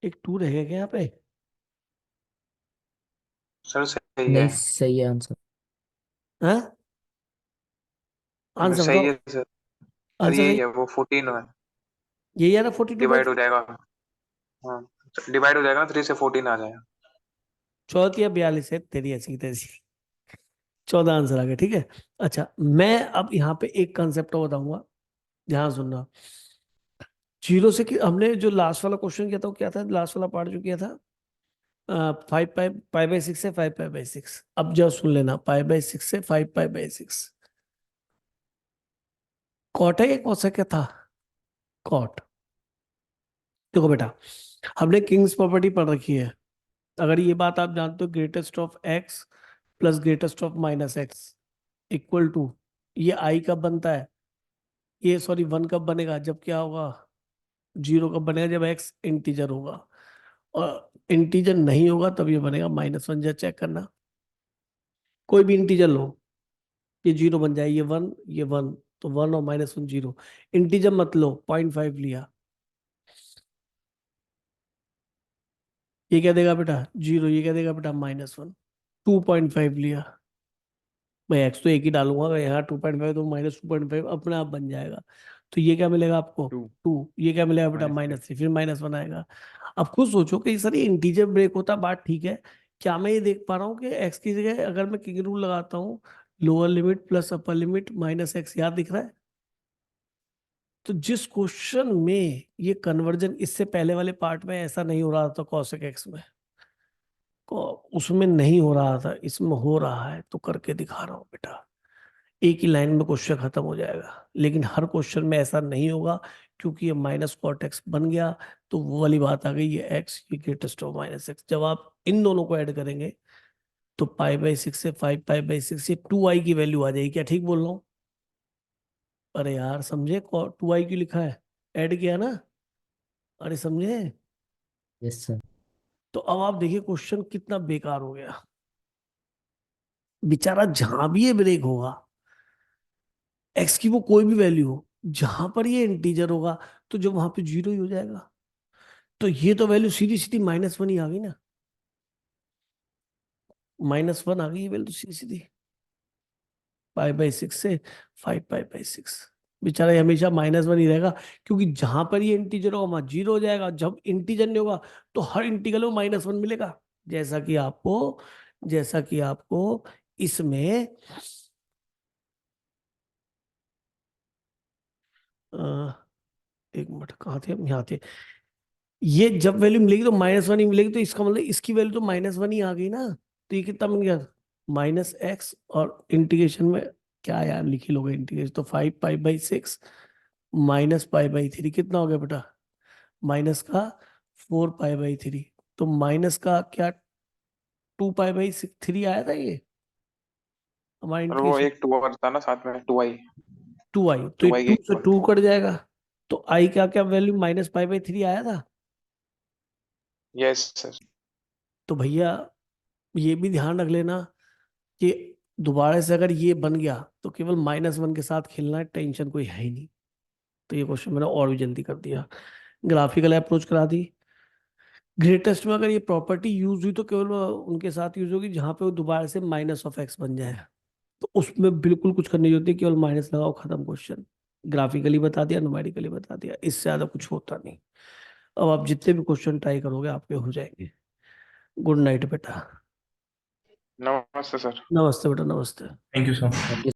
एक 2 रहेगा क्या यहाँ पे? सर सही नहीं है, सही है आंसर. हाँ, मतलब आंसर सही बताओ, है सर। सर आंसर यही सही है, वो 14 है, यही है ना? 42/3। डिवाइड हो जाएगा। हाँ, डिवाइड हो जाएगा ना, 3 से 14 आ जाएगा। 14 या 42 है, तेरी ऐसी तैसी। 14 आंसर आ गया, ठीक है। अच्छा, मैं अब यहाँ पे एक कंसेप्ट बताऊंगा, ध्यान सुनना। जीरो से कि हमने जो लास्ट वाला क्वेश्चन किया था, वो क्या था? लास्ट वाला पार्ट जो किया था, 5π/6 से 5π/6। अब जो सुन लेना, π/6 से 5π/6। कॉट है, कौन सा क्या था? कॉट। देखो बेटा, हमने किंग्स प्रॉपर्टी पढ़ रखी है। अगर ये बात आप जानते हो, greatest of x plus greatest of -x equal to, ये आई कब बनता है? ये सॉरी 1 कब बनेगा? जब क्या होगा? 0 कब बनेगा? जब x इंटीजर होगा। और इंटीजर नहीं होगा तब ये बनेगा -1। जब चेक करना, कोई भी इंटीजर लो, ये 0 बन जाए, ये 1, ये 1, तो 1 और -1 0। इंटीजर मत लो, 0.5 लिया, ये क्या देगा बेटा? 0। ये क्या देगा बेटा? -1। 2.5 लिया, मैं एक्स तो एक ही डालूंगा, अगर यहाँ 2.5 तो -2.5 अपने आप बन जाएगा। तो ये क्या मिलेगा आपको? 2 2। ये क्या मिलेगा बेटा? -3 -3, फिर -1 आएगा। अब खुद सोचो कि सर ये इंटीजर ब्रेक होता, बात ठीक है, क्या मैं ये देख पा रहा हूँ कि एक्स की जगह अगर मैं किंग रूल लगाता हूँ, lower limit plus upper limit -x, याद दिख रहा है? तो जिस क्वेश्चन में ये कन्वर्जन इससे पहले वाले पार्ट में ऐसा नहीं हो रहा था cosec x में, को उसमें नहीं हो रहा था, इसमें हो रहा है, तो करके दिखा रहा हूँ बेटा। एक ही लाइन में क्वेश्चन खत्म हो जाएगा, लेकिन हर क्वेश्चन में ऐसा नहीं होगा, क्योंकि ये -cot x बन गया, तो वो वाली बात आ गई, ये x ये ग्रेटेस्ट ऑफ -x। जब आप इन दोनों को ऐड करेंगे तो π/6 से 5π/6 से 2i की वैल्यू आ जाएगी। क्या ठीक बोल रहा हूँ? अरे यार समझे, 2i क्यों लिखा है? ऐड किया ना? अरे समझे? Yes, sir. तो अब आप देखिए क्वेश्चन कितना बेकार हो गया। बेचारा जहां भी ये ब्रेक होगा, एक्स की वो कोई भी वैल्यू हो, जहां पर ये इंटीजर होगा, तो जब वहां पे 0 ही हो जाएगा। तो ये तो वैल्यू सीधी सीधी -1 ही आ गई ना, -1 आ गई ये वैल्यू सीधी सीधी, π/6 से 5π/6। बेचारा ये हमेशा -1 ही रहेगा, क्योंकि जहां पर ये इंटीजर होगा वहां 0 हो जाएगा, जब इंटीजर नहीं होगा तो हर इंटीग्रल में -1 मिलेगा। जैसा कि आपको इसमें एक मिनट, कहाँ थे हम, यहाँ थे। ये जब वैल्यू मिलेगी तो -1 ही मिलेगी, तो इसका मतलब इसकी वैल्यू तो -1 ही आ गई ना। तो ये कितना बन गया, -x, और इंटीग्रेशन में क्या यार लिखी लोगे इंटीग्रेशन, तो 5π/6 -π/3 कितना हो गया बेटा, माइनस का 4π/3, तो माइनस का क्या 2π/3 आया था ये हमारा और वो इंटीग्रेशन, एक 2 और था ना साथ में, 2i 2i, तो ये 2i 2 के से 2 कट जाएगा, तो i क्या क्या वैल्यू -π/3 आया था। Yes sir. तो भैया ये भी ध्यान रख लेना कि दोबारा से अगर ये बन गया तो केवल -1 के साथ खेलना है, टेंशन कोई है ही नहीं। तो ये क्वेश्चन मैंने और भी जल्दी कर दिया, ग्राफिकल अप्रोच करा दी। ग्रेटेस्ट में अगर ये प्रॉपर्टी यूज हुई तो केवल उनके साथ यूज होगी जहां पे वो दोबारा से -(x) बन जाए, तो उसमें बिल्कुल कुछ करने की जरूरत नहीं, केवल माइनस लगाओ, खत्म क्वेश्चन। ग्राफिकली बता दिया, न्यूमेरिकली बता दिया, इससे ज्यादा कुछ होता नहीं। अब आप जितने भी क्वेश्चन ट्राई करोगे आपके हो जाएंगे। गुड नाइट बेटा। नमस्ते सर। नमस्ते बेटा, नमस्ते। Thank you, sir. Thank you.